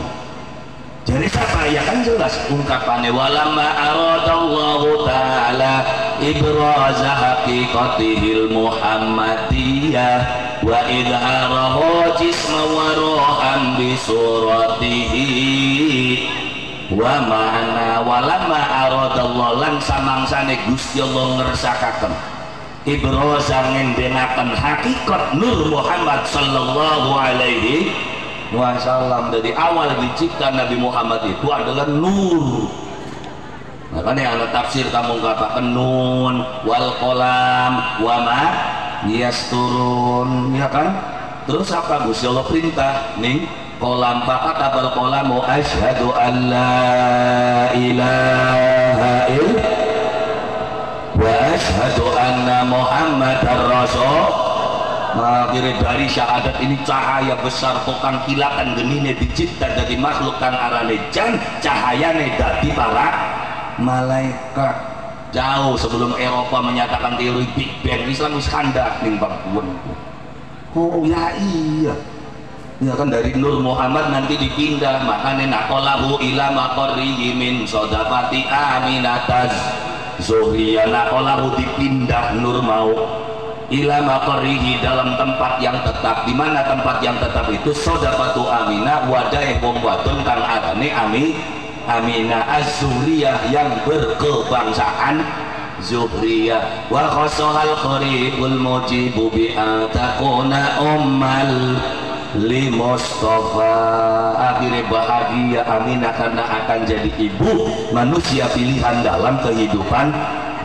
Jadi siapa ya kan jelas ungkapannya walamma aradallahu ta'ala ibraza haqiqatihil muhammadiyah wa idharahu jisma wa ruhan bi suratihi wa ma'ana walamma aradallahu lan samangsane Gusti Allah ngersakaken ibraza ngendenaken hakikat nur Muhammad sallallahu alaihi wasallam. Dari awal dicipta Nabi Muhammad itu adalah nur. Makanya ada tafsir kamu katakan nun wal qalam wa ma yasturun ya kan. Terus apa Gusti Allah perintah nih qalam fakat abal qalamu asyhadu an la ilaha illallah wa asyhadu anna muhammadar rasul. Akhirnya dari syahadat ini cahaya besar tukang kilatan genine dicipta dari makhluk kang arane jan cahayane dadi para malaikat. jauh sebelum Eropa menyatakan teori Big Bang. Islam wis kandak ning Pakuan. Oh ya iya ya kan, dari Nur Muhammad nanti dipindah, makanya nakolahu ila maqarrihi min sodapati aminataz Zohriya, nakolahu dipindah Nur mau ila maqarrihi dalam tempat yang tetap. Di mana tempat yang tetap itu? Sodapatu Aminah, wadah wong wadon kang arane Aminah Az-Zuhriyah, yang berkebangsaan Zuhriyah. Wa khosohal qaribul mujibu bi'atakuna ummal li Mustafa. Akhirnya bahagia Aminah karena akan jadi ibu manusia pilihan dalam kehidupan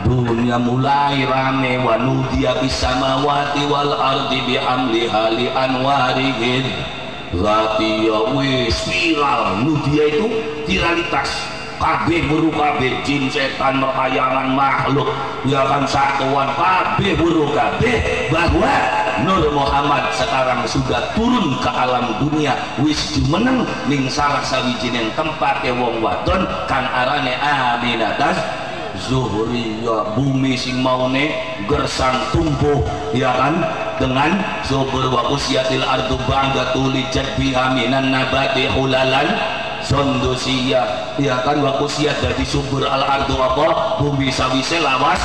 dunia. Mulai rame wanudia bisamawati wal ardi bihamliha li anwarihin zatiya, wis viral. Nudia itu viralitas, kabeh buru kabeh, jin setan merhayangan makhluk ya kan, satuan kabeh buru kabeh bahwa Nur Muhammad sekarang sudah turun ke alam dunia, wis jumeneng ning salah sawijining tempat ya wong wadon kang arane Aminatas Zuhriyah. Bumi sing maune gersang tumbuh ya kan, dengan subur wa usyatil ardu bangga tulijat biha minan nabati hulalan sondosiyah ya kan, wa usyat dari subur al ardu apa, bumi sawise lawas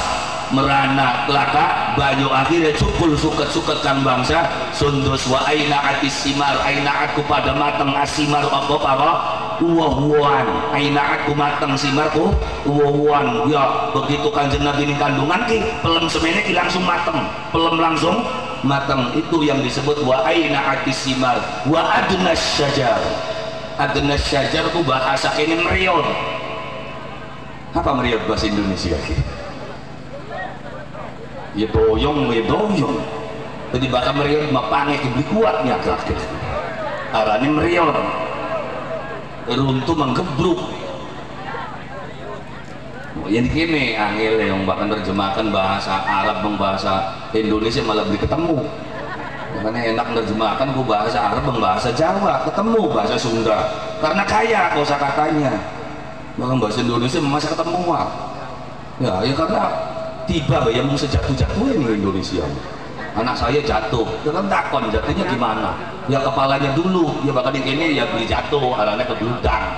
merana kelaka banyu akhirnya cukul suket-suket kang bangsa sundus. Wa aina atis simar, aina aku pada mateng asimar apa para uwahuan, aina aku mateng simarku uwahuan ya. Begitu kanjeng Nabi ini kandungan ki pelem semene ki langsung mateng, pelem langsung mateng. Itu yang disebut wa aina atis simar wa adnas syajar. Adnas syajar ku bahasa ini meriot. Apa meriot bahasa Indonesia ki? Ya doyong, ya doyong. Jadi bakal meriot mapange kibli kuatnya kaki. Arane meriot. Runtuh menggebruk. Oh, yang dikini angel yang bahkan terjemahkan bahasa Arab bang bahasa Indonesia malah beli ketemu. Makanya enak terjemahkan ku bahasa Arab bang bahasa Jawa ketemu bahasa Sunda. Karena kaya kosa katanya. Bahkan bahasa Indonesia masa ketemu. Ya karena tiba yang mau sejatuh-jatuh ini Indonesia. Anak saya jatuh, kan takon jatuhnya gimana? Ya kepalanya dulu, ya bakal ini ya beli jatuh, arahnya ke beludang.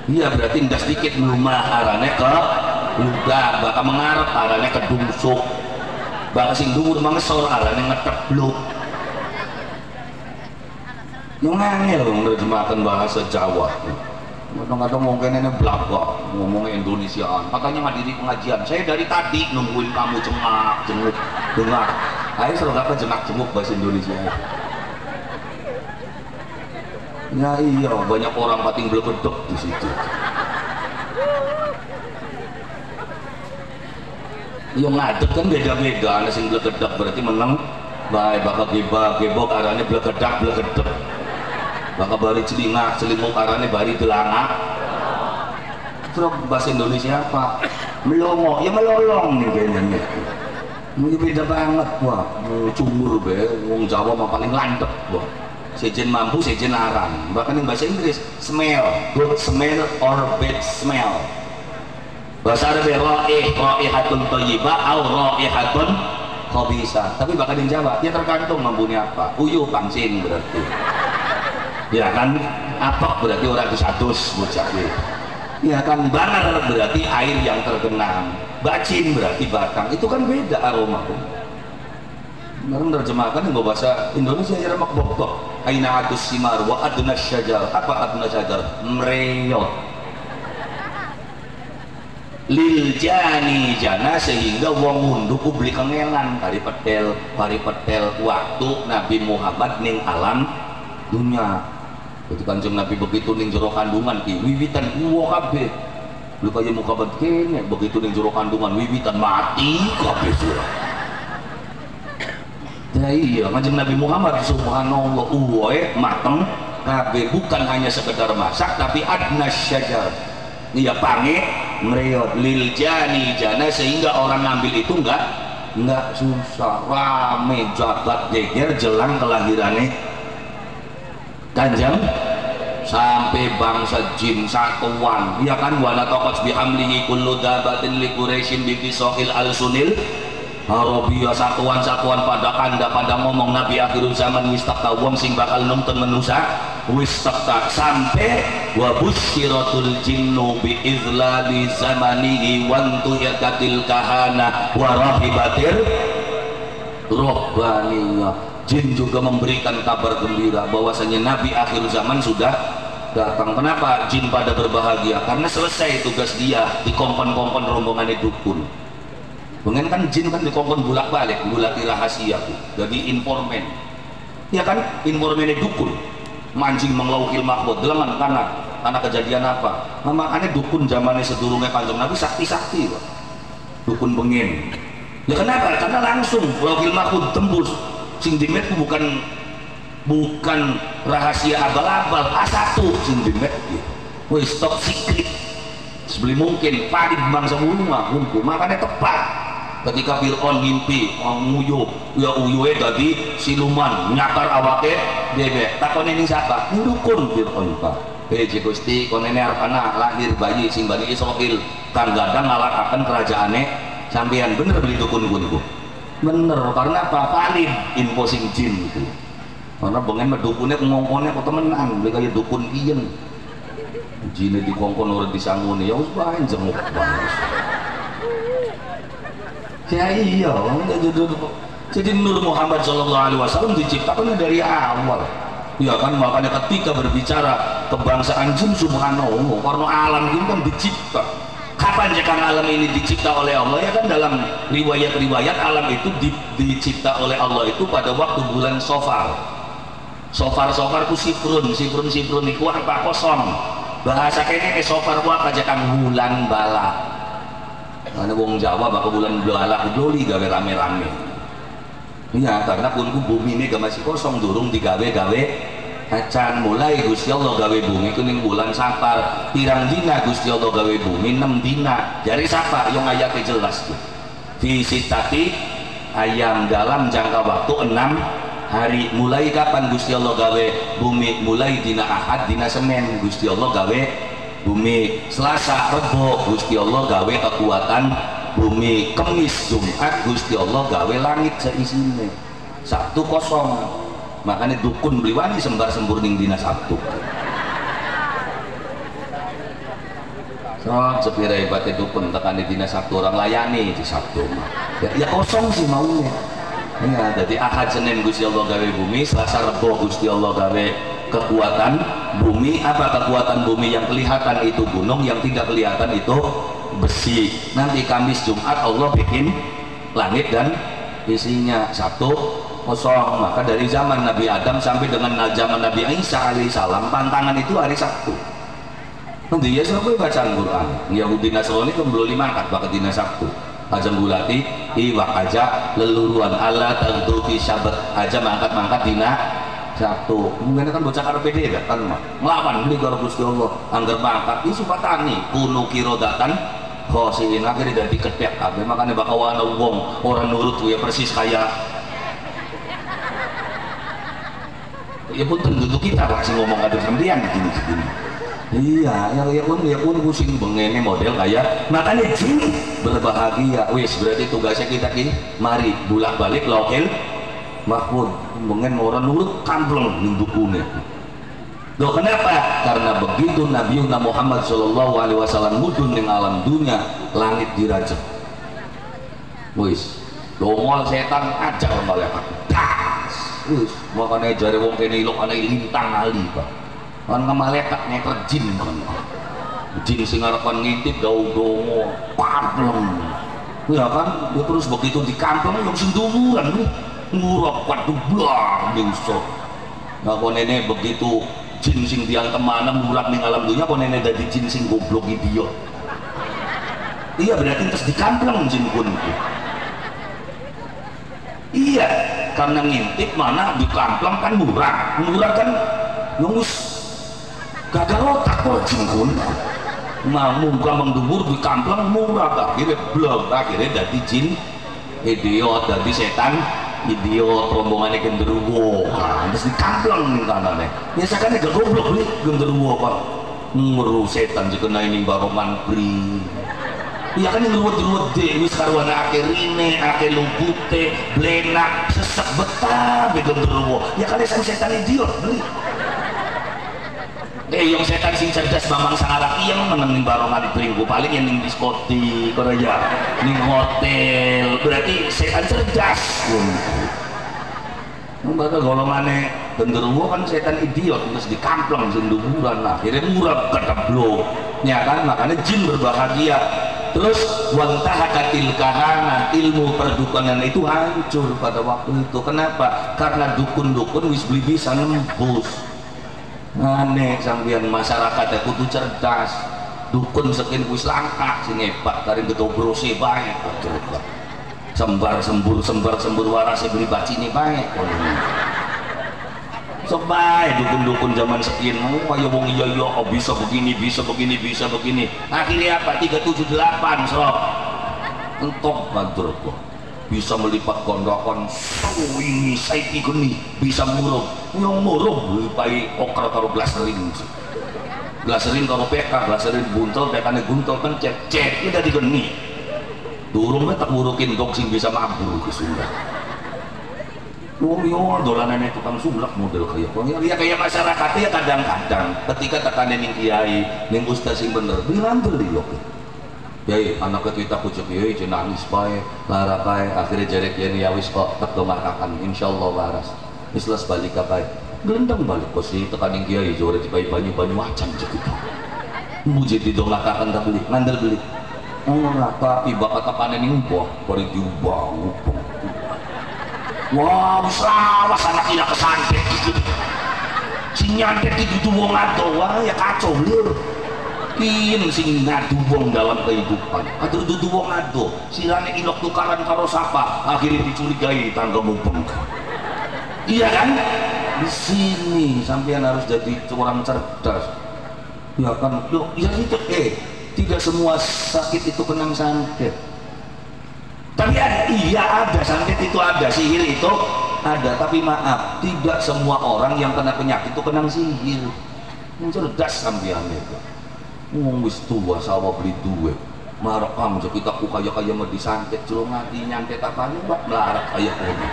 Iya berarti ndak sedikit rumah arahnya ke beludang, bakal mengarep arahnya ke dungsuk, bakal sing dhuwur mangesor arahnya ngetebluk. Yang angel menerjemahkan bahasa Jawa. Kadang-kadang mungkin ini belakang ngomongnya Indonesiaan, makanya ngadiri pengajian saya dari tadi nungguin kamu jengak jenguk dengar ayo selalu apa jengak jenguk bahasa Indonesia ya. Iya banyak orang pating beledek di situ. Yang ngadep kan beda-beda, ada sing beledek berarti menang baik bakal gebok arahnya beledek maka bari celingak celimuk arane bari delangak. Terus bahasa Indonesia apa? Melongo, ya melolong nih kayaknya. Ini beda banget wah. Cumur be, wong Jawa mah paling landep wah. Sejen mampu, sejen larang. Bahkan yang bahasa Inggris smell, good smell or bad smell. Bahasa Arab raihatun thayyibah au raihatun khabisah. Tapi bahkan yang Jawa ya tergantung mampunya apa. Uyuh pancing berarti. Ya kan, apok berarti orang disadus bocah. Ya kan, banar berarti air yang tergenang, bacin berarti batang. Itu kan beda aroma. Mereka menerjemahkan yang bahasa Indonesia ya remak bok-bok. Aina atus simar wa adnas syajar. Apa adnas syajar? Mreyot. Lil jani jana sehingga wong mundu publik kengelan pari petel waktu Nabi Muhammad ning alam dunia. Itu kanjeng Nabi begitu ning jero kandungan ki wiwitan uwo kabeh. Lu kaya muka kene begitu ning jero kandungan wiwitan mati kabeh surah. Ya iya kanjeng Nabi Muhammad subhanallah uwoe mateng kabeh, bukan hanya sekedar masak tapi adnas syajar. Iya pange mreyot lil jani jana sehingga orang ngambil itu enggak susah, rame jabat geger jelang kelahirannya Kanjeng sampai bangsa jin satuan, ya kan, wala taqat bihamlihi kullu dabatin li quraisyin bi fisahil al-sunil Arabia, satuan-satuan pada kanda pada ngomong Nabi akhir zaman wis takta wong sing bakal nonton manusia wis takta, sampai wa busyiratul jinnu bi izlali zamanihi wa tuyakatil kahana wa rahibatir rohbaniyah. Jin juga memberikan kabar gembira bahwasanya Nabi akhir zaman sudah datang. Kenapa jin pada berbahagia? Karena selesai tugas dia di kompon-kompon rombongan dukun. Pengen kan jin kan dikongkon bolak-balik, bulati rahasia tuh. Jadi informan. Ya kan, informan dukun. Mancing menglauhil mahfud, delengan karena kejadian apa? Nah, makanya dukun zamannya sedurunge Kanjeng Nabi sakti-sakti, Pak. Dukun pengen. Ya kenapa? Karena langsung lauhil mahfud tembus. Sing dimet bukan rahasia abal-abal, A1 sing dimet. Wis top secret. Sebelum mungkin paling bangsa rumah, makanya tepat. Ketika Fir'aun mimpi nguyuh ya uyuhe dadi siluman nyakar awake dhewe, takone ning siapa? Dukun Fir'aun, Pak. Gusti konene arep ana lahir bayi sing Bani Israil kang gadang ngalahkaken kerajaane sampean. Bener beli dukun niku? Bener, karena apa? Valid info sing jin itu. Karena bengen medukune ngongkone kok temenan, beli kaya dukun iyen. Jine dikongkon ora disangune ya wis bae jenguk banget. Ya iya, jadi Nur Muhammad SAW diciptakan dari awal. Ya kan, makanya ketika berbicara kebangsaan jin subhanallah, karena alam ini kan dicipta. Kapan jika alam ini dicipta oleh Allah? Ya kan dalam riwayat-riwayat alam itu dicipta oleh Allah itu pada waktu bulan Sofar. Sofar ku sifrun itu apa? Kosong. Bahasa kayaknya Sofar apa aja kan bulan bala. Karena wong Jawa bakal bulan bala doli gawe rame-rame. Iya, karena pun bumi ini gak masih kosong, durung digawe-gawe acan. Mulai Gusti Allah gawe bumi kuning bulan Safar, pirang dina Gusti Allah gawe bumi 6 dina. Jadi siapa yang ayatnya jelas tuh? Visitati ayam dalam jangka waktu 6 hari. Mulai kapan Gusti Allah gawe bumi? Mulai dina Ahad, dina Senin Gusti Allah gawe bumi. Selasa, Rebo Gusti Allah gawe kekuatan bumi. Kemis, Jumat Gusti Allah gawe langit seisinya. Sabtu kosong. Makanya dukun beli wani sembar-sembur ning dina Sabtu. So, sepira hebatnya dukun tekan di dina Sabtu orang layani di Sabtu. Ya kosong sih maunya. Ya, jadi Ahad Senin Gusti Allah gawe bumi, Selasa Rebo Gusti Allah gawe kekuatan bumi. Apa kekuatan bumi? Yang kelihatan itu gunung, yang tidak kelihatan itu besi. Nanti Kamis Jumat Allah bikin langit dan isinya. Sabtu kosong. Maka dari zaman Nabi Adam sampai dengan zaman Nabi Isa alaihissalam pantangan itu hari Sabtu. Nanti ya sampai bacaan Quran Yahudi Nasrani kan belum mangkat bakat dina Sabtu aja gulati iwak aja leluruan Allah tentu di sabat aja mangkat dina Sabtu. Mungkin kan bocah RPD kan melawan beli kalau Gusti Allah anggar mangkat ini supatani kuno kirodatan khosiin akhirnya jadi ketek kabeh. Makanya bakal wana wong orang nurut ya persis kayak ya pun tentu kita langsung ngomong ada sampean gini. Iya, ya pun pusing bengene model kayak makanya jin berbahagia. Wis berarti tugasnya kita ki mari bolak-balik lokal mahfud bengen orang nurut kampleng ning dukune. Loh kenapa? Karena begitu Nabi Muhammad SAW mudun ning alam dunia, langit dirajek. Wis, dongol setan aja malaikat. Wis, makanya jare wong kene ilok ana lintang ali, Pak. Kan malaikat nyeker jin kan. Jin sing arepan ngintip dawu-dawu kampleng. Ya kan, dia terus begitu di kampleng yang sendumuran nih. Ngurap kuat blang ningso. Nah kok nenek begitu jin sing tiang kemana murak ning alam dunia kok nenek dadi jin sing goblok idiot. Iya berarti terus dikampleng jin pun itu. Iya, karena ngintip mana dikampleng kan murak kan ngus gagal otak kok jin pun. Mau gampang dubur dikampleng murak akhirnya blok akhirnya dadi jin idiot, dadi setan idiot rombongannya genderuwo kan terus dikampleng nih kanannya biasakan gak goblok beli genderuwo pak nguru setan juga naik barongan pri iya kan yang ruwet-ruwet deh wis karuana ake rine ake lumpute blenak sesek betah genderuwo ya kalian setan idiot beli yang setan sing cerdas mamang sangarak iya meneng ning barongan pringgu paling yang ning diskotik kono ya ning hotel berarti setan cerdas bakal golongannya genderuwo kan setan idiot terus dikampleng sing duburan lah akhirnya murah keteblok ya kan makanya jin berbahagia terus wantahakatil kahana ilmu perdukunan itu hancur pada waktu itu kenapa karena dukun-dukun wis beli bisa nembus aneh sampeyan masyarakat ya kudu cerdas dukun sekin wis langka sing hebat kari getobrose bae coba sembar sembur warase beli bacine bae sok bae dukun-dukun zaman sekian ayo wong iya bisa begini akhirnya apa 378 serop entok bantur kok bisa melipat gondokan ini saiki geni bisa murub yang murub lipai okra karo glaserin karo peka glaserin buntel pekane guntel pencet cek ini dari geni durung tak murukin dok sing bisa mabur ke Sunda dolanannya tukang sulap model kayak kayak masyarakat ya kadang-kadang ketika tekanan ning kiai ning ustaz sing bener bilang beli loh yai anak kita kucuk yai nangis bae lara bae akhirnya jarek yani ya wis kok terdomakakan insyaallah waras islas balik bae gelendang balik kok si tekaning kiai jore dibai banyu wacan gitu muji didomakakan tak beli ngandel beli ora tapi bakat tekanan ning boh bari diubah wah sawas anak tidak kesantet gitu si nyantet itu wong ado wah ya kacau liur kian sing ngadu wong dalam kehidupan atau dudu wong ado silane ilok tukaran karo sapa akhirnya dicurigai tangga mumpung iya kan di sini sampean harus jadi orang cerdas ya kan ya itu tidak semua sakit itu kenang santet tapi ada santet itu ada sihir itu ada tapi maaf tidak semua orang yang kena penyakit itu kenang sihir cerdas sampean itu wis tua sawah beli duit marekam kita ku kaya mau disantet celung hati nyantet apa nih mbak melarat kayak ini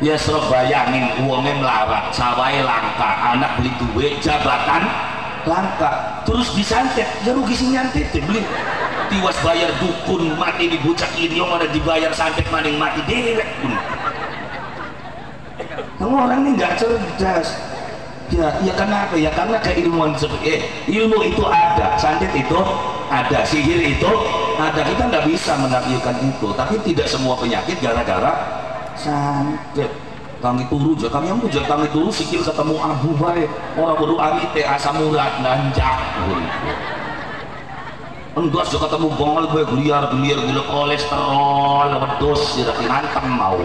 ya serap bayangin uangnya melarat sawahnya langka anak beli duit jabatan langka terus disantet ya rugi sih nyantet beli tiwas bayar dukun mati di bucak ini yang ada dibayar santet maning mati dewek pun orang ini nggak cerdas ya kenapa ya karena keilmuan seperti ilmu itu ada santet itu ada sihir itu ada kita nggak bisa menafikan itu tapi tidak semua penyakit gara-gara santet tangi turu aja kami yang puja tangi turu sikil ketemu abu baik orang bodoh amite asam urat nanjak enggak juga ketemu bongol baik liar gila kolesterol wedus tidak ngantem mau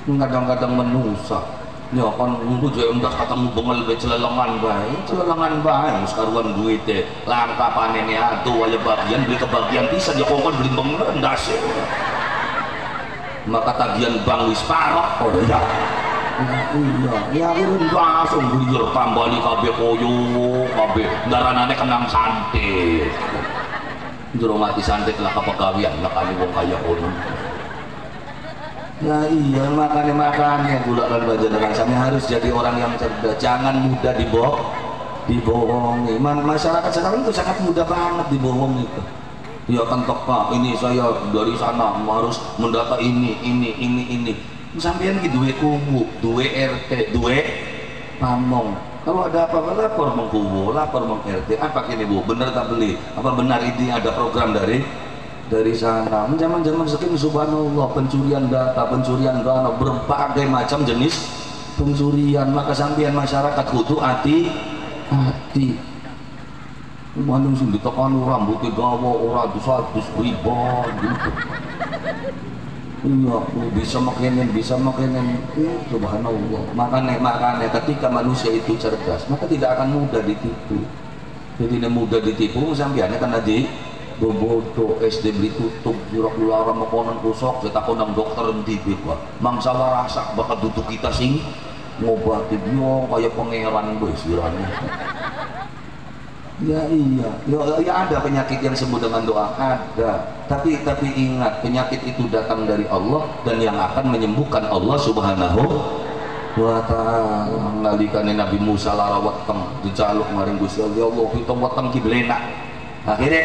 kadang-kadang menusak ya kan untuk juga enggak ketemu bengel be celelangan bae sekaruan duite langka panene atuh aya bagian beli kebagian pisan ya kok beli bengel ndas maka tagihan bang wis parah oh iya ya urun langsung beliur tambali kabeh koyo kabeh daranane kenang santet jero mati santet lah kapagawian lah kali wong kaya kono ya iya makanya gula dan baja dengan kami harus jadi orang yang cerdas jangan mudah dibohongi masyarakat sekarang itu sangat mudah banget dibohongi itu ya kan tok pak ini saya dari sana harus mendata ini sampean ki duwe kubu duwe RT duwe pamong kalau ada apa-apa lapor mengkubu lapor meng RT apa kini bu benar tak beli apa benar ini ada program dari sana zaman sekian subhanallah pencurian data pencurian dana berbagai macam jenis pencurian maka sampean masyarakat kudu hati mana sing ditekan rambutnya gawa ora dus riba gitu iya bisa makenen subhanallah makanya ketika manusia itu cerdas maka tidak akan mudah ditipu jadi mudah ditipu sampeannya kan bobodo SD beli tutup jurak luar makonan kusok saya takut nang dokter endi kok mangsa warasa bakal duduk kita sing ngobati dia kayak pangeran wis wirane. Ya iya, ya ada penyakit yang sembuh dengan doa, ada. Tapi ingat, penyakit itu datang dari Allah dan yang akan menyembuhkan Allah Subhanahu wa ta'ala. Nalikane Nabi Musa lara weteng dijaluk maring Gusti Allah, ya Allah kita weteng ki blena. Akhirnya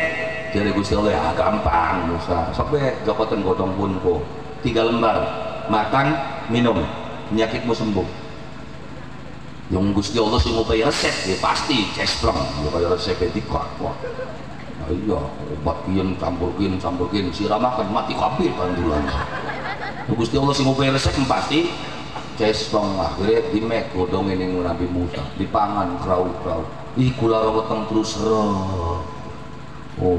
dari Gusti Allah ya gampang Musa. Sampai jokoten godong punko 3 lembar makan minum penyakitmu sembuh. Yang Gusti Allah sing ngupai resep ya pasti cespreng ya kaya resep etika wah iya obat kian campurkin siramakan mati kabeh kandulan Gusti Allah sing ngupai resep pasti cespreng akhirnya dimek godong ini Nabi Musa dipangan krau-krau iku lara weteng terus oh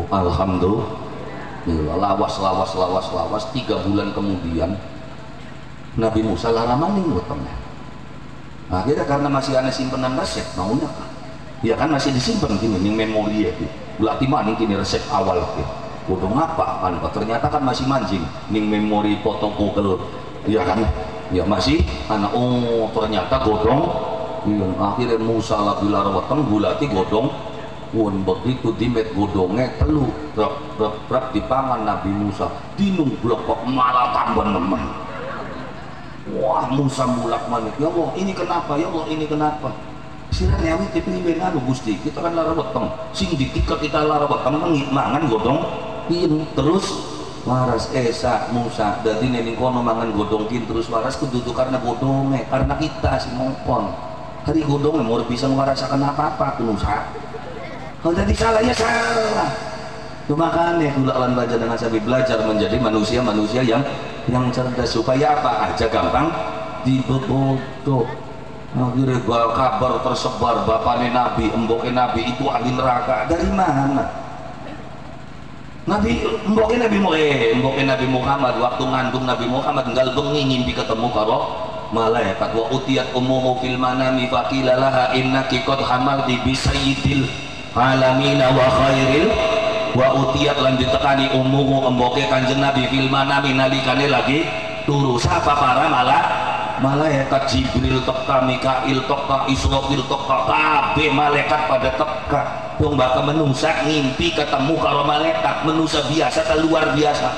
alhamdulillah lawas 3 bulan kemudian Nabi Musa lara maning wetengnya. Akhirnya karena masih ada simpenan resep maunya kan ya kan masih disimpan gini nih memori ya berarti mana kini resep awal udah ngapa kan ternyata kan masih mancing nih memori foto Google ya kan ya masih anak ternyata godong ya, akhirnya Musa labilar weteng bulati godong won begitu dimet godongnya telu rep dipangan Nabi Musa dinung blok kok malah tambah nemen. Wah Musa mulak manik ya Allah ini kenapa ya Allah ini kenapa sirane awi tapi bengaru Gusti kita kan lara weteng sing ditika kita lara weteng mangan godong kin terus waras esa Musa dadi nening kono mangan godong kin terus waras kudu karena godonge karena kita si mongkon hari godonge mau bisa ngarasakan apa-apa tuh Musa kalau tadi salah ya salah itu makanya kulalan baca dengan sabi belajar menjadi manusia yang cerdas supaya apa aja gampang dibodoh. Akhirnya kabar tersebar bapaknya Nabi, emboknya Nabi itu ahli neraka dari mana? Emboknya Nabi Muhammad waktu ngandung Nabi Muhammad ngal bengi ngimpi ketemu karo malaikat wa utiyat ummuhu fil manami faqila laha innaki qad hamalti bi sayyidil alamin wa khairil wa utiyat lan ditekani ummuhu emboke Kanjeng Nabi fil manami nalikane lagi turu sapa para malaikat Jibril teka Mikail teka Israfil teka kabeh malaikat pada teka dong bakal menungsa ngimpi ketemu karo malaikat menungsa biasa ta luar biasa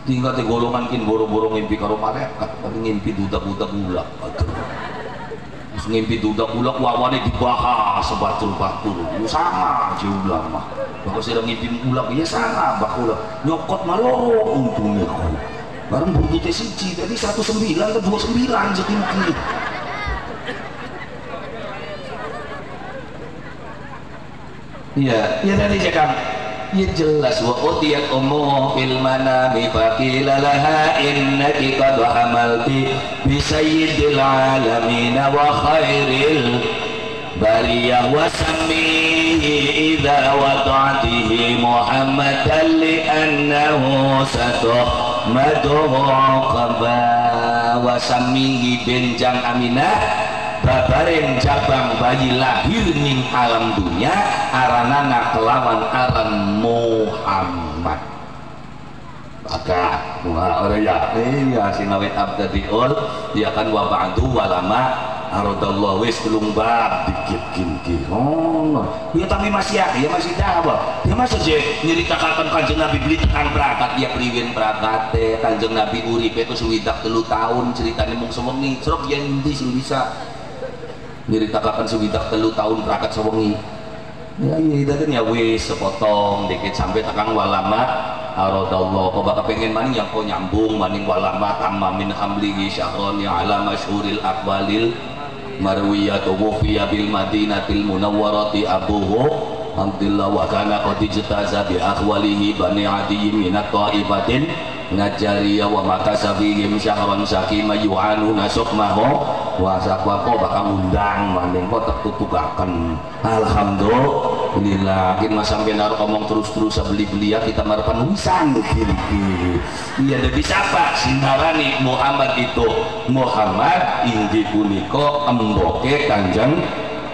tinggal di golongan kin boro-boro ngimpi karo malaikat tapi ngimpi budak-budak ulak ngimpi dudak ulak wawane dibahas sebatul-batul sama aja ulama bakal sedang ngimpi ulak ya sama bakul nyokot maloro untungnya kau bareng buntutnya siji tadi 19 ke 29 setinggi iya tadi cakap ya jelas wa utiyat ummuhu fil manami faqila laha innaki qad hamalti bi sayyidil alamin wa khairil bariyah wa sammihi idza wada'tihi muhammadan li annahu satuhmaduhu qaba wa sammihi benjang aminah babaren jabang bayi lahir ning alam dunia aranana kelawan aran Muhammad maka iya sinawet abdadiul dia kan wa ba'du walama aradallahu wis tulung bab dikit kinki ya tapi masih dawa ya masa je nyeritakan Kanjeng Nabi beli tekan berangkat ya priwin berangkat Kanjeng Nabi urip itu suwidak 3 tahun ceritanya mung sewengi serok yang endi sing bisa nyeritakan suwidak 3 tahun berangkat sewengi ya iya itu ya wis sepotong dikit sampai tekan walama aradallah kok bakal pengen maning yang kok nyambung maning walama tamma min hamlihi syahron ya ala masyhuril aqbalil marwiyatu mufiya bil madinatil munawwarati abuhu Alhamdulillah wa kana qad ijtaza bi akhwalihi bani adi minat taibatin ngajariya wa makasabihim syahron sakima yu'anu nasukmahu wa sakwako bakal undang maning kok tertutukaken alhamdulillah kin mas sampeyan arep ngomong terus-terus beli-beli ya kita marepan wisan iki iya dadi sapa sinarani Muhammad itu Muhammad inggih punika emboke Kanjeng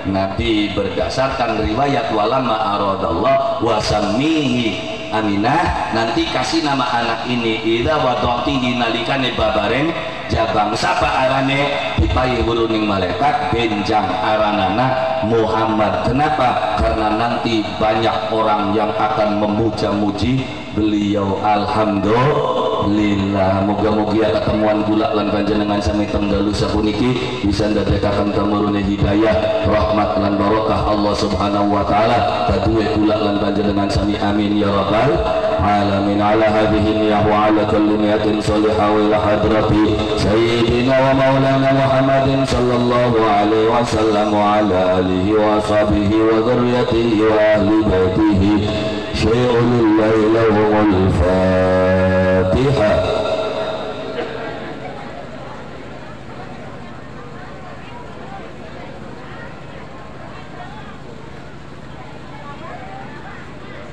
Nabi berdasarkan riwayat walama aradallah wasamihi Aminah, nanti kasih nama anak ini idza wadatihi nalikane babaren jabang sapa arane dipayi huruning malaikat benjang aranana Muhammad. Kenapa? Karena nanti banyak orang yang akan memuja-muji beliau. Alhamdulillah, moga-moga ketemuan kula lan panjenengan sami tenggalu sapuniki bisa ndadekaken temurune hidayah rahmat lan barokah Allah Subhanahu wa taala kaduwe kula lan panjenengan sami amin ya rabbal alamin. Ala hadhihi niyah wa ala kulli niyatin salihah wa ila hadrati sayyidina wa maulana Muhammadin sallallahu alaihi wasallam wa ala alihi wa sahbihi wa dzurriyyatihi wa ahli baitihi syai'un lillahi lahumul fatihah.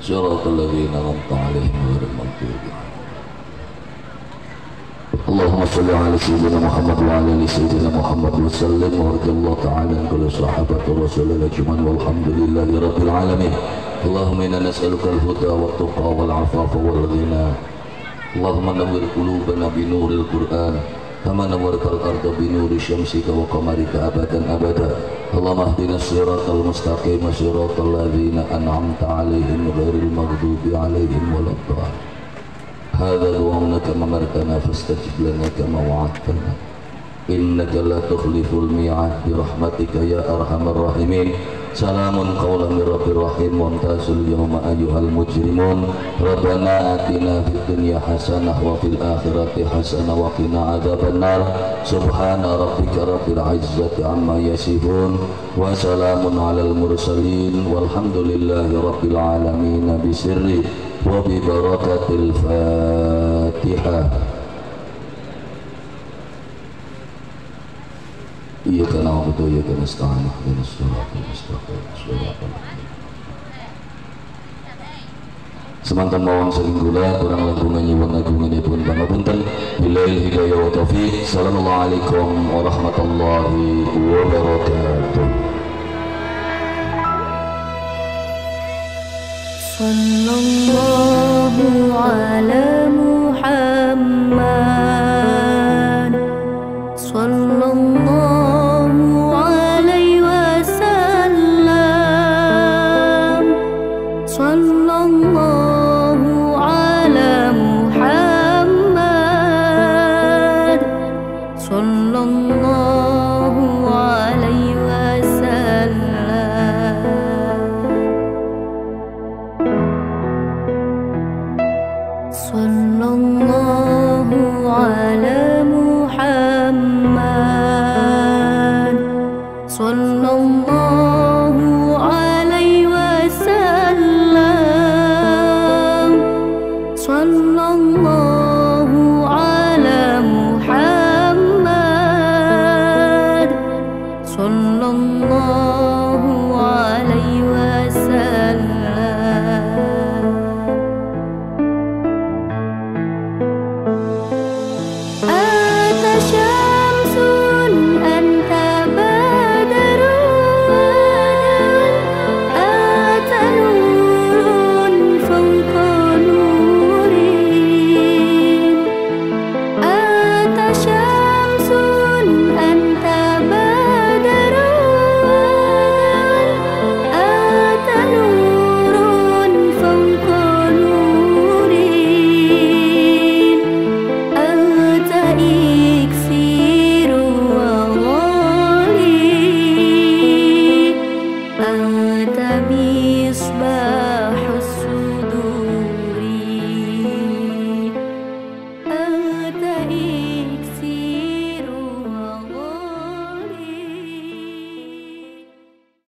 Siratal ladzina an'amta 'alaihim ghairil maghdubi 'alaihim. Allahumma shalli 'ala sayyidina Muhammad wa 'ala ali sayyidina Muhammad wa sallim wa radhiyallahu ta'ala an kulli sahabati Rasulillah ajma'in walhamdulillahi rabbil alamin. Allahumma inna nas'aluka al-huda wa at-tuqa wal 'afafa wal ghina. Allahumma nawwir qulubana bi nuril Qur'an kama nawwartal arda bi nuri syamsika wa qamarika abadan abada. Allahumma ihdina siratal mustaqim siratal ladzina an'amta 'alaihim ghairil maghdubi 'alaihim waladdallin. Hadza du'auna kama amartana fastajib lana kama wa'adtana innaka la tukhliful mi'ad bi rahmatika ya arhamar rahimin. Salamun qawlan min rabbir rahim wamtazul yawma ayyuhal mujrimun. Rabbana atina fid dunya hasanah wa fil akhirati hasanah wa qina adzabannar. Subhana rabbika rabbil izzati amma yasifun wa salamun alal mursalin walhamdulillahi rabbil alamin bisirri wa bi barakatil Fatihah. Iyyaka na'budu wa iyyaka nasta'in ihdinas siratal mustaqim siratal ladzina. Semanten mawon saking kula kurang langkung nyuwun agunganipun pangapunten. Billahi hidayah wa taufiq. Assalamualaikum warahmatullahi wabarakatuh. Sallallahu ala Muhammad sallallahu Anta